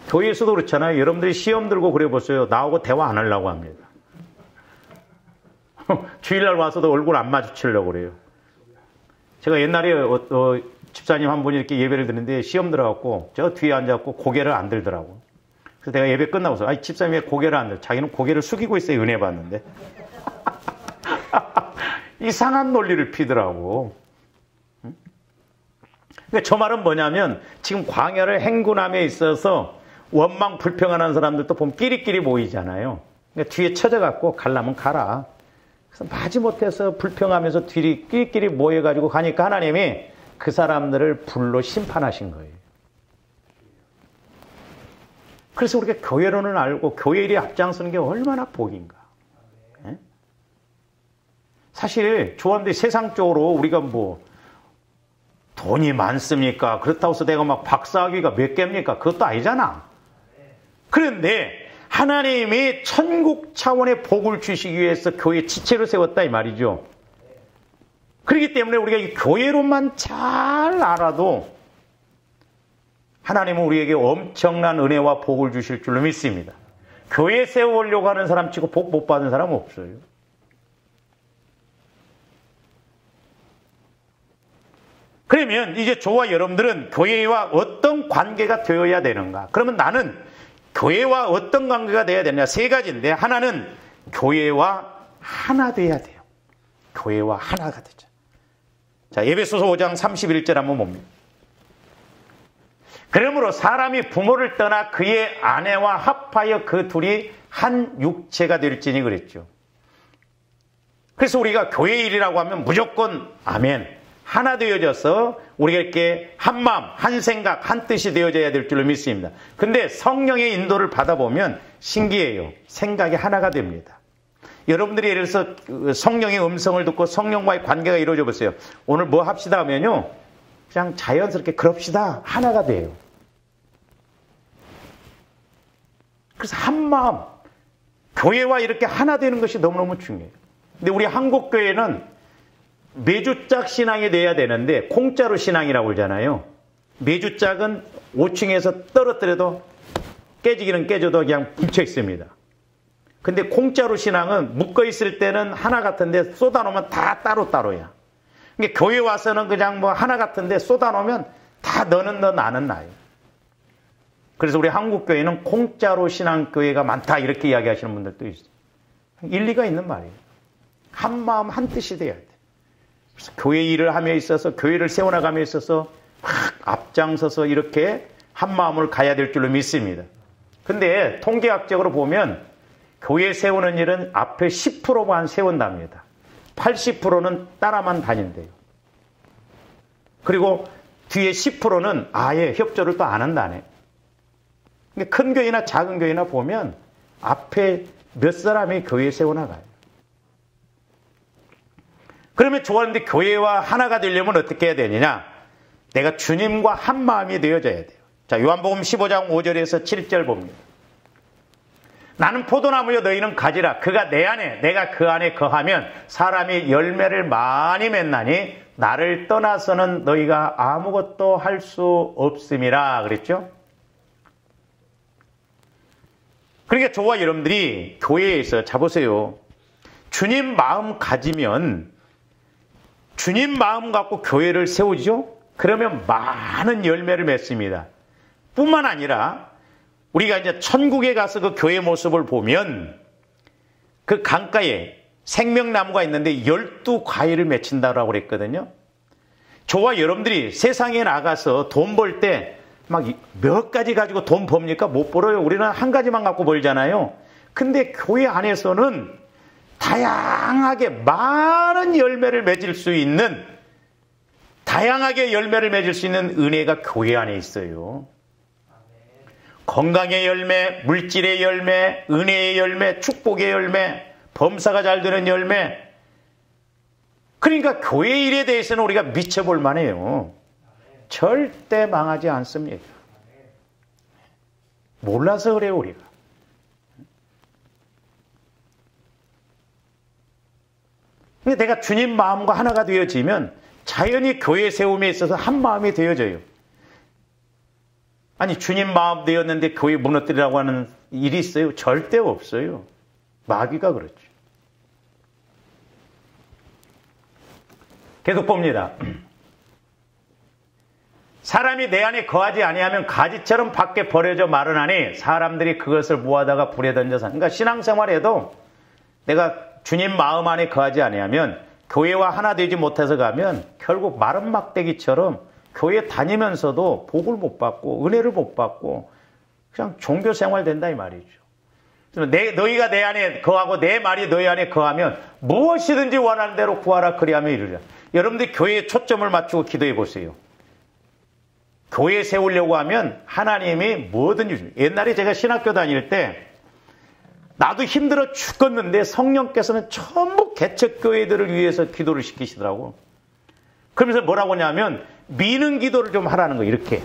교회에서도 그렇잖아요. 여러분들이 시험 들고 그래 보세요. 나하고 대화 안 하려고 합니다. 주일날 와서도 얼굴 안 마주치려고 그래요. 제가 옛날에 집사님 한 분이 이렇게 예배를 드는데 시험 들어갖고 저 뒤에 앉아갖고 고개를 안 들더라고. 그래서 내가 예배 끝나고서 집사님 왜 고개를 안 들? 자기는 고개를 숙이고 있어요. 은혜 받는데. 이상한 논리를 피더라고. 그러니까 저 말은 뭐냐면 지금 광야를 행군함에 있어서 원망 불평하는 사람들도 보면 끼리끼리 모이잖아요. 그러니까 뒤에 쳐져갖고 가려면 가라. 그래서 마지못해서 불평하면서 끼리끼리 모여가지고 가니까 하나님이 그 사람들을 불로 심판하신 거예요. 그래서 우리가 교회론을 알고 교회 일이 앞장서는 게 얼마나 복인가. 네? 사실 조합들이 세상적으로 우리가 돈이 많습니까? 그렇다고 해서 내가 박사학위가 몇 개입니까? 그것도 아니잖아. 그런데 하나님이 천국 차원의 복을 주시기 위해서 교회 지체를 세웠다 이 말이죠. 그렇기 때문에 우리가 이 교회로만 잘 알아도 하나님은 우리에게 엄청난 은혜와 복을 주실 줄로 믿습니다. 교회 세우려고 하는 사람 치고 복 못 받은 사람 없어요. 그러면 이제 저와 여러분들은 교회와 어떤 관계가 되어야 되는가? 그러면 나는 교회와 어떤 관계가 되어야 되느냐? 세 가지인데 하나는 교회와 하나 돼야 돼요. 교회와 하나가 되죠. 자, 에베소서 5장 31절 한번 봅니다. 그러므로 사람이 부모를 떠나 그의 아내와 합하여 그 둘이 한 육체가 될지니 그랬죠. 그래서 우리가 교회 일이라고 하면 무조건 아멘. 하나 되어져서 우리가 이렇게 한 마음, 한 생각, 한 뜻이 되어져야 될 줄로 믿습니다. 근데 성령의 인도를 받아보면 신기해요. 생각이 하나가 됩니다. 여러분들이 예를 들어서 성령의 음성을 듣고 성령과의 관계가 이루어져 보세요. 오늘 뭐 합시다 하면요. 그냥 자연스럽게 그럽시다. 하나가 돼요. 그래서 한마음, 교회와 이렇게 하나 되는 것이 너무너무 중요해요. 근데 우리 한국 교회는 매주짝 신앙이 돼야 되는데 공짜로 신앙이라고 그러잖아요. 매주짝은 5층에서 떨어뜨려도 깨지기는 깨져도 그냥 붙여 있습니다. 근데 공짜로 신앙은 묶어 있을 때는 하나 같은데 쏟아놓으면 다 따로따로야. 그러니까 교회 와서는 그냥 뭐 하나 같은데 쏟아놓으면 다 너는 너 나는 나예요. 그래서 우리 한국 교회는 공짜로 신앙교회가 많다 이렇게 이야기하시는 분들도 있어요. 일리가 있는 말이에요. 한 마음 한 뜻이 돼야 돼. 그래서 교회 일을 함에 있어서 교회를 세워나감에 있어서 막 앞장서서 이렇게 한 마음을 가야 될 줄로 믿습니다. 근데 통계학적으로 보면 교회 세우는 일은 앞에 10%만 세운답니다. 80%는 따라만 다닌대요. 그리고 뒤에 10%는 아예 협조를 또 안 한다네. 큰 교회나 작은 교회나 보면 앞에 몇 사람이 교회 세워나가요. 그러면 좋았는데 교회와 하나가 되려면 어떻게 해야 되느냐? 내가 주님과 한 마음이 되어져야 돼요. 자, 요한복음 15장 5절에서 7절 봅니다. 나는 포도나무여 너희는 가지라. 그가 내 안에 내가 그 안에 거하면 사람이 열매를 많이 맺나니 나를 떠나서는 너희가 아무것도 할 수 없음이라 그랬죠? 그러니까 저와 여러분들이 교회에서 자보세요. 주님 마음 가지면 주님 마음 갖고 교회를 세우죠? 그러면 많은 열매를 맺습니다. 뿐만 아니라 우리가 이제 천국에 가서 그 교회 모습을 보면 그 강가에 생명나무가 있는데 12과일을 맺힌다고 그랬거든요. 저와 여러분들이 세상에 나가서 돈 벌 때 막 몇 가지 가지고 돈 법니까? 못 벌어요. 우리는 한 가지만 갖고 벌잖아요. 근데 교회 안에서는 다양하게 많은 열매를 맺을 수 있는 다양하게 열매를 맺을 수 있는 은혜가 교회 안에 있어요. 건강의 열매, 물질의 열매, 은혜의 열매, 축복의 열매, 범사가 잘 되는 열매. 그러니까 교회 일에 대해서는 우리가 미쳐볼 만해요. 절대 망하지 않습니다. 몰라서 그래요, 우리가. 근데 내가 주님 마음과 하나가 되어지면 자연히 교회 세움에 있어서 한 마음이 되어져요. 아니, 주님 마음 되었는데 교회 무너뜨리라고 하는 일이 있어요? 절대 없어요. 마귀가 그렇죠. 계속 봅니다. 사람이 내 안에 거하지 아니하면 가지처럼 밖에 버려져 마르나니 사람들이 그것을 모아다가 불에 던져서. 그러니까 신앙생활에도 내가 주님 마음 안에 거하지 아니하면 교회와 하나 되지 못해서 가면 결국 마른 막대기처럼 교회 다니면서도 복을 못 받고 은혜를 못 받고 그냥 종교생활 된다 이 말이죠. 너희가 내 안에 거하고 내 말이 너희 안에 거하면 무엇이든지 원하는 대로 구하라 그리하면 이르리라. 여러분들이 교회에 초점을 맞추고 기도해 보세요. 교회 세우려고 하면 하나님이 뭐든지. 옛날에 제가 신학교 다닐 때 나도 힘들어 죽겠는데 성령께서는 전부 개척교회들을 위해서 기도를 시키시더라고. 그러면서 뭐라고 하냐면 미는 기도를 좀 하라는 거예요. 이렇게.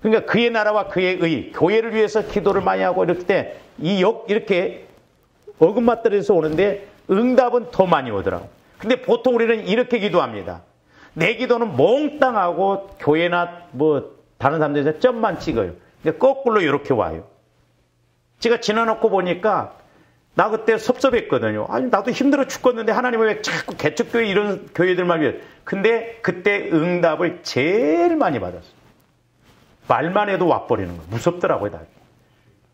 그러니까 그의 나라와 그의 의, 교회를 위해서 기도를 많이 하고 이럴 때 이렇게 어긋맞들어서 오는데 응답은 더 많이 오더라고. 근데 보통 우리는 이렇게 기도합니다. 내 기도는 몽땅하고 교회나 뭐 다른 사람들에서 점만 찍어요. 그러니까 거꾸로 이렇게 와요. 제가 지나놓고 보니까 나 그때 섭섭했거든요. 아니 나도 힘들어 죽겠는데 하나님은 왜 자꾸 개척교회 이런 교회들만 위해. 근데 그때 응답을 제일 많이 받았어요. 말만 해도 와버리는 거예요. 무섭더라고요. 다.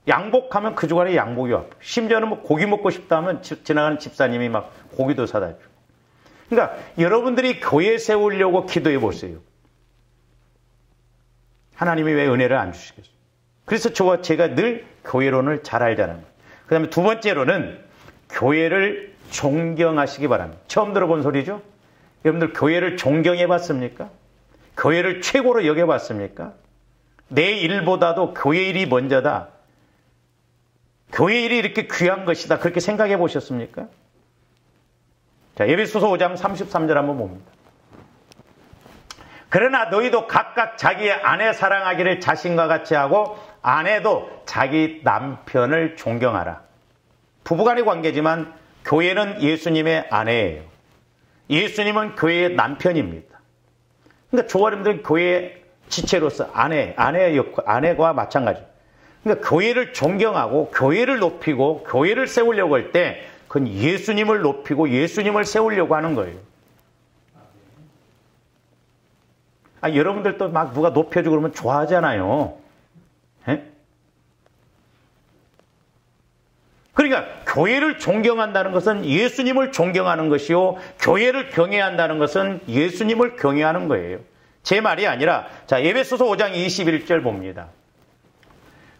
양복하면 그 주간에 양복이 와. 심지어는 뭐 고기 먹고 싶다 하면 지나가는 집사님이 막 고기도 사다 줘. 그러니까 여러분들이 교회 세우려고 기도해 보세요. 하나님이 왜 은혜를 안 주시겠어요? 그래서 제가 늘 교회론을 잘 알자는 거예요. 그 다음에 두 번째로는 교회를 존경하시기 바랍니다. 처음 들어본 소리죠? 여러분들 교회를 존경해 봤습니까? 교회를 최고로 여겨 봤습니까? 내 일보다도 교회 일이 먼저다. 교회 일이 이렇게 귀한 것이다. 그렇게 생각해 보셨습니까? 자, 에베소서 5장 33절 한번 봅니다. 그러나 너희도 각각 자기의 아내 사랑하기를 자신과 같이 하고 아내도 자기 남편을 존경하라. 부부간의 관계지만 교회는 예수님의 아내예요. 예수님은 교회의 남편입니다. 그러니까 조아님들은 교회의 지체로서 아내의 역할, 아내와 마찬가지. 그러니까 교회를 존경하고 교회를 높이고 교회를 세우려고 할 때 그건 예수님을 높이고 예수님을 세우려고 하는 거예요. 여러분들도 막 누가 높여주고 그러면 좋아하잖아요. 에? 그러니까 교회를 존경한다는 것은 예수님을 존경하는 것이요, 교회를 경외한다는 것은 예수님을 경외하는 거예요. 제 말이 아니라, 자, 에베소서 5장 21절 봅니다.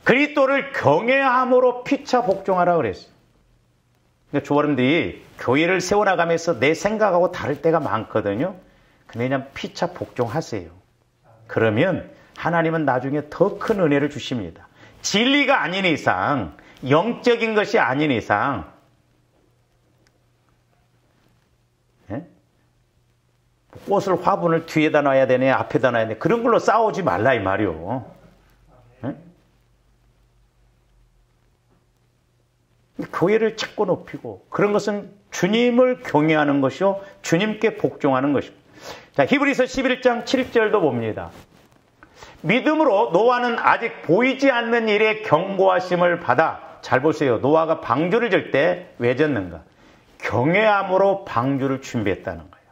그리스도를 경외함으로 피차 복종하라 그랬어요. 그러니까 조아름들이 교회를 세워나가면서 내 생각하고 다를 때가 많거든요. 근데 그냥 피차 복종하세요. 그러면 하나님은 나중에 더 큰 은혜를 주십니다. 진리가 아닌 이상, 영적인 것이 아닌 이상, 꽃을 화분을 뒤에다 놔야 되네, 앞에다 놔야 되네, 그런 걸로 싸우지 말라 이 말이요. 교회를 찾고 높이고 그런 것은 주님을 경외하는 것이요, 주님께 복종하는 것입니다. 자, 히브리서 11장 7절도 봅니다. 믿음으로 노아는 아직 보이지 않는 일에 경고하심을 받아, 잘 보세요. 노아가 방주를 질 때 왜 졌는가? 경외함으로 방주를 준비했다는 거예요.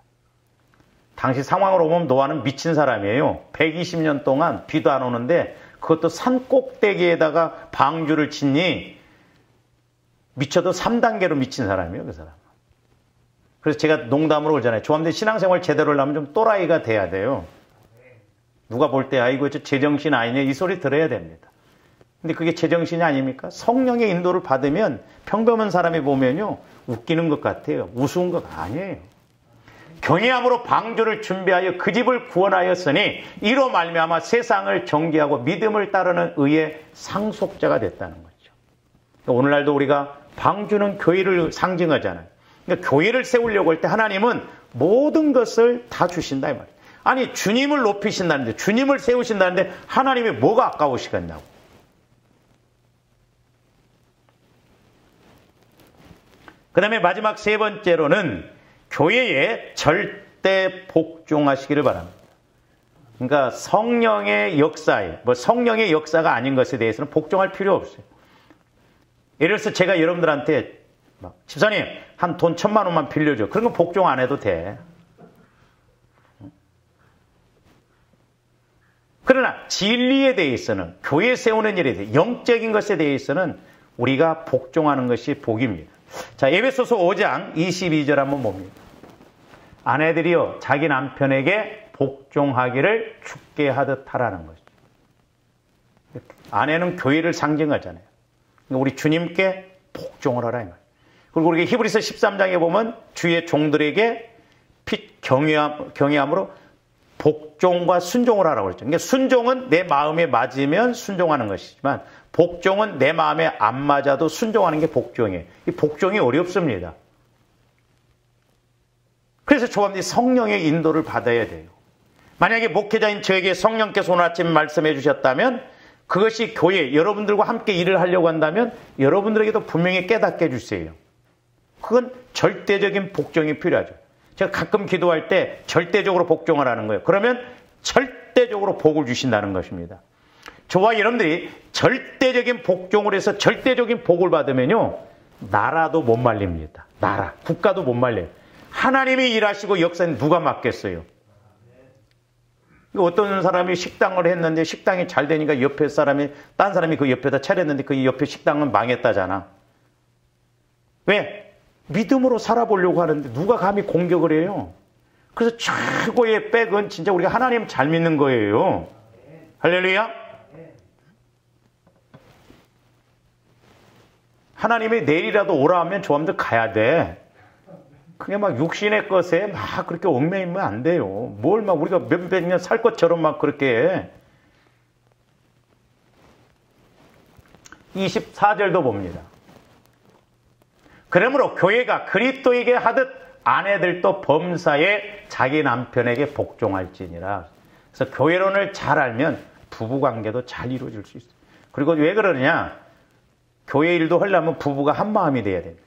당시 상황으로 보면 노아는 미친 사람이에요. 120년 동안 비도 안 오는데 그것도 산 꼭대기에다가 방주를 짓니 미쳐도 3단계로 미친 사람이에요, 그 사람. 그래서 제가 농담으로 그러잖아요. 조합대 신앙생활 제대로 하려면 좀 또라이가 돼야 돼요. 누가 볼 때 아이고 저 제정신 아니네 이 소리 들어야 됩니다. 근데 그게 제정신이 아닙니까? 성령의 인도를 받으면 평범한 사람이 보면요 웃기는 것 같아요. 우스운 것 아니에요. 경외함으로 방주를 준비하여 그 집을 구원하였으니 이로 말미암아 세상을 정죄하고 믿음을 따르는 의의 상속자가 됐다는 거죠. 오늘날도 우리가 방주는 교회를 상징하잖아요. 그러니까 교회를 세우려고 할 때 하나님은 모든 것을 다 주신다 이 말이에요. 아니 주님을 높이신다는데, 주님을 세우신다는데 하나님이 뭐가 아까우시겠냐고. 그 다음에 마지막 세 번째로는 교회에 절대 복종하시기를 바랍니다. 그러니까 성령의 역사에, 성령의 역사가 아닌 것에 대해서는 복종할 필요 없어요. 예를 들어서 제가 여러분들한테 집사님 한 돈 1,000만 원만 빌려줘. 그런 거 복종 안 해도 돼. 그러나 진리에 대해서는, 교회 세우는 일에 대해, 영적인 것에 대해서는 우리가 복종하는 것이 복입니다. 자, 에베소서 5장 22절 한번 봅니다. 아내들이여 자기 남편에게 복종하기를 죽게 하듯 하라는 것이죠. 아내는 교회를 상징하잖아요. 우리 주님께 복종을 하라 이 말이에요. 그리고 우리 히브리서 13장에 보면 주의 종들에게 경외함으로 복종과 순종을 하라고 그랬죠. 그러니까 순종은 내 마음에 맞으면 순종하는 것이지만 복종은 내 마음에 안 맞아도 순종하는 게 복종이에요. 이 복종이 어렵습니다. 그래서 조합원들이 성령의 인도를 받아야 돼요. 만약에 목회자인 저에게 성령께서 오늘 아침 말씀해 주셨다면 그것이 교회, 여러분들과 함께 일을 하려고 한다면 여러분들에게도 분명히 깨닫게 해주세요. 그건 절대적인 복종이 필요하죠. 제가 가끔 기도할 때 절대적으로 복종하라는 거예요. 그러면 절대적으로 복을 주신다는 것입니다. 저와 여러분들이 절대적인 복종을 해서 절대적인 복을 받으면요, 나라도 못 말립니다. 나라, 국가도 못 말려요. 하나님이 일하시고 역사는 누가 맡겠어요? 어떤 사람이 식당을 했는데 식당이 잘 되니까 옆에 사람이, 딴 사람이 그 옆에다 차렸는데 그 옆에 식당은 망했다잖아. 왜? 믿음으로 살아보려고 하는데 누가 감히 공격을 해요? 그래서 최고의 백은 진짜 우리가 하나님 잘 믿는 거예요. 할렐루야. 하나님이 내일이라도 오라 하면 조함들 가야 돼. 그게 막 육신의 것에 막 그렇게 얽매이면 안 돼요. 뭘 막 우리가 몇백 년 살 것처럼 막 그렇게 해. 24절도 봅니다. 그러므로 교회가 그리스도에게 하듯 아내들도 범사에 자기 남편에게 복종할지니라. 그래서 교회론을 잘 알면 부부관계도 잘 이루어질 수 있어요. 그리고 왜 그러느냐? 교회 일도 하려면 부부가 한 마음이 돼야 됩니다.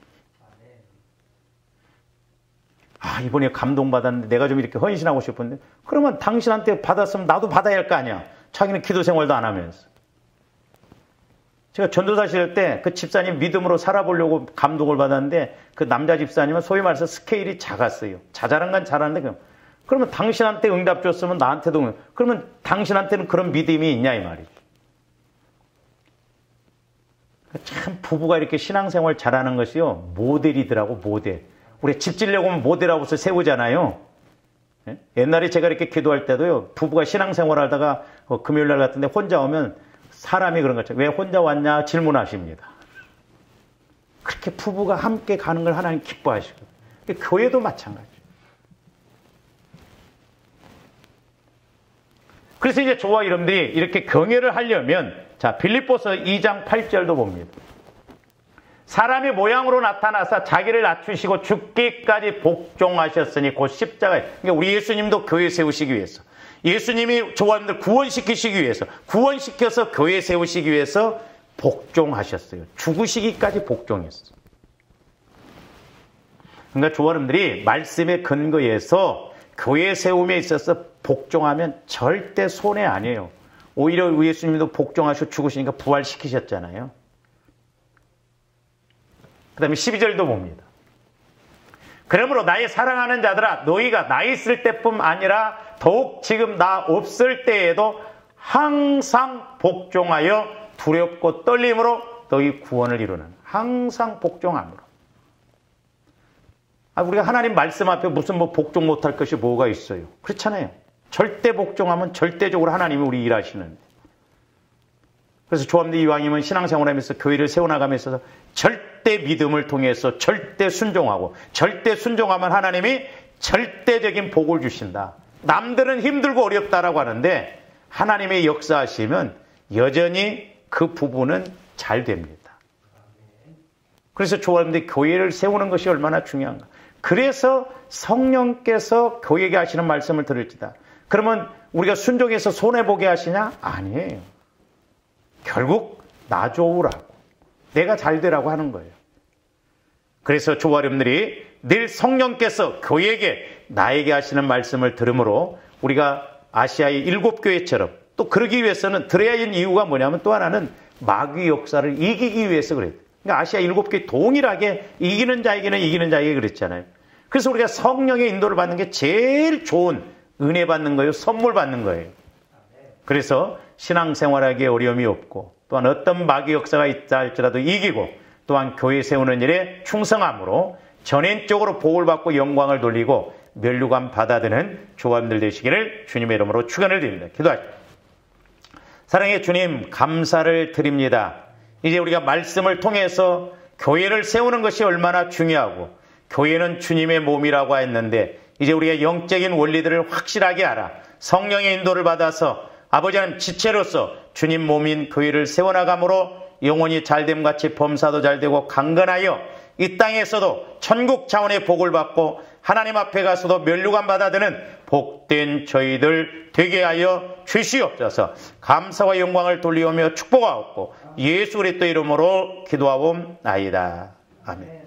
아, 이번에 감동받았는데 내가 좀 이렇게 헌신하고 싶은데, 그러면 당신한테 받았으면 나도 받아야 할 거 아니야. 자기는 기도 생활도 안 하면서. 제가 전도사실 할 때 그 집사님 믿음으로 살아보려고 감동을 받았는데, 그 남자 집사님은 소위 말해서 스케일이 작았어요. 자잘한 건 잘하는데, 그러면 당신한테 응답 줬으면 나한테도 그러면 당신한테는 그런 믿음이 있냐 이 말이죠. 참 부부가 이렇게 신앙생활 잘하는 것이요, 모델이더라고. 모델. 우리 집 지려고 하면 모델하고서 세우잖아요. 예? 옛날에 제가 이렇게 기도할 때도요, 부부가 신앙생활 하다가 금요일 날 같은데 혼자 오면 사람이 그런 거죠. 왜 혼자 왔냐 질문하십니다. 그렇게 부부가 함께 가는 걸 하나님 기뻐하시고, 교회도 마찬가지예요. 그래서 이제 저와 여러분들이 이렇게 경외를 하려면, 자, 빌립보서 2장 8절도 봅니다. 사람이 모양으로 나타나서 자기를 낮추시고 죽기까지 복종하셨으니 곧 십자가에. 그러니까 우리 예수님도 교회 세우시기 위해서, 예수님이 저와들 구원시키시기 위해서, 구원시켜서 교회 세우시기 위해서 복종하셨어요. 죽으시기까지 복종했어요. 그러니까 저와 여러분들이 말씀의 근거에서 교회 세움에 있어서 복종하면 절대 손해 아니에요. 오히려 우리 예수님도 복종하시고 죽으시니까 부활시키셨잖아요. 그 다음에 12절도 봅니다. 그러므로 나의 사랑하는 자들아, 너희가 나 있을 때뿐 아니라 더욱 지금 나 없을 때에도 항상 복종하여 두렵고 떨림으로 너희 구원을 이루는. 항상 복종함으로. 우리가 하나님 말씀 앞에 무슨 복종 못할 것이 뭐가 있어요? 그렇잖아요. 절대 복종하면 절대적으로 하나님이 우리 일하시는데. 그래서 조합대 이왕이면 신앙생활하면서 교회를 세워나가면서 절대 믿음을 통해서 절대 순종하고, 절대 순종하면 하나님이 절대적인 복을 주신다. 남들은 힘들고 어렵다라고 하는데 하나님의 역사하시면 여전히 그 부분은 잘 됩니다. 그래서 조합대 교회를 세우는 것이 얼마나 중요한가. 그래서 성령께서 교회에게 하시는 말씀을 들을지다. 그러면 우리가 순종해서 손해보게 하시냐? 아니에요. 결국 나 좋으라고, 내가 잘 되라고 하는 거예요. 그래서 저와 여러분들이 늘 성령께서 교회에게 나에게 하시는 말씀을 들으므로 우리가 아시아의 7교회처럼, 또 그러기 위해서는 들어야 하는 이유가 뭐냐면, 또 하나는 마귀 역사를 이기기 위해서 그래요. 그러니까 아시아 7교회 동일하게 이기는 자에게는 이기는 자에게 그랬잖아요. 그래서 우리가 성령의 인도를 받는 게 제일 좋은 은혜 받는 거예요. 선물 받는 거예요. 그래서 신앙생활하기에 어려움이 없고, 또한 어떤 마귀 역사가 있다 할지라도 이기고, 또한 교회 세우는 일에 충성함으로 전인적으로 복을 받고 영광을 돌리고 면류관 받아드는 조합들 되시기를 주님의 이름으로 축원을 드립니다. 기도하십시오. 사랑의 주님, 감사를 드립니다. 이제 우리가 말씀을 통해서 교회를 세우는 것이 얼마나 중요하고, 교회는 주님의 몸이라고 했는데 이제 우리가 영적인 원리들을 확실하게 알아 성령의 인도를 받아서 아버지 하나님 지체로서 주님 몸인 교회를 세워나감으로 영혼이 잘됨같이 범사도 잘되고 강건하여 이 땅에서도 천국 차원의 복을 받고 하나님 앞에 가서도 면류관 받아드는 복된 저희들 되게 하여 주시옵소서. 감사와 영광을 돌리오며 축복하옵고 예수 그리스도 이름으로 기도하옵나이다. 아멘.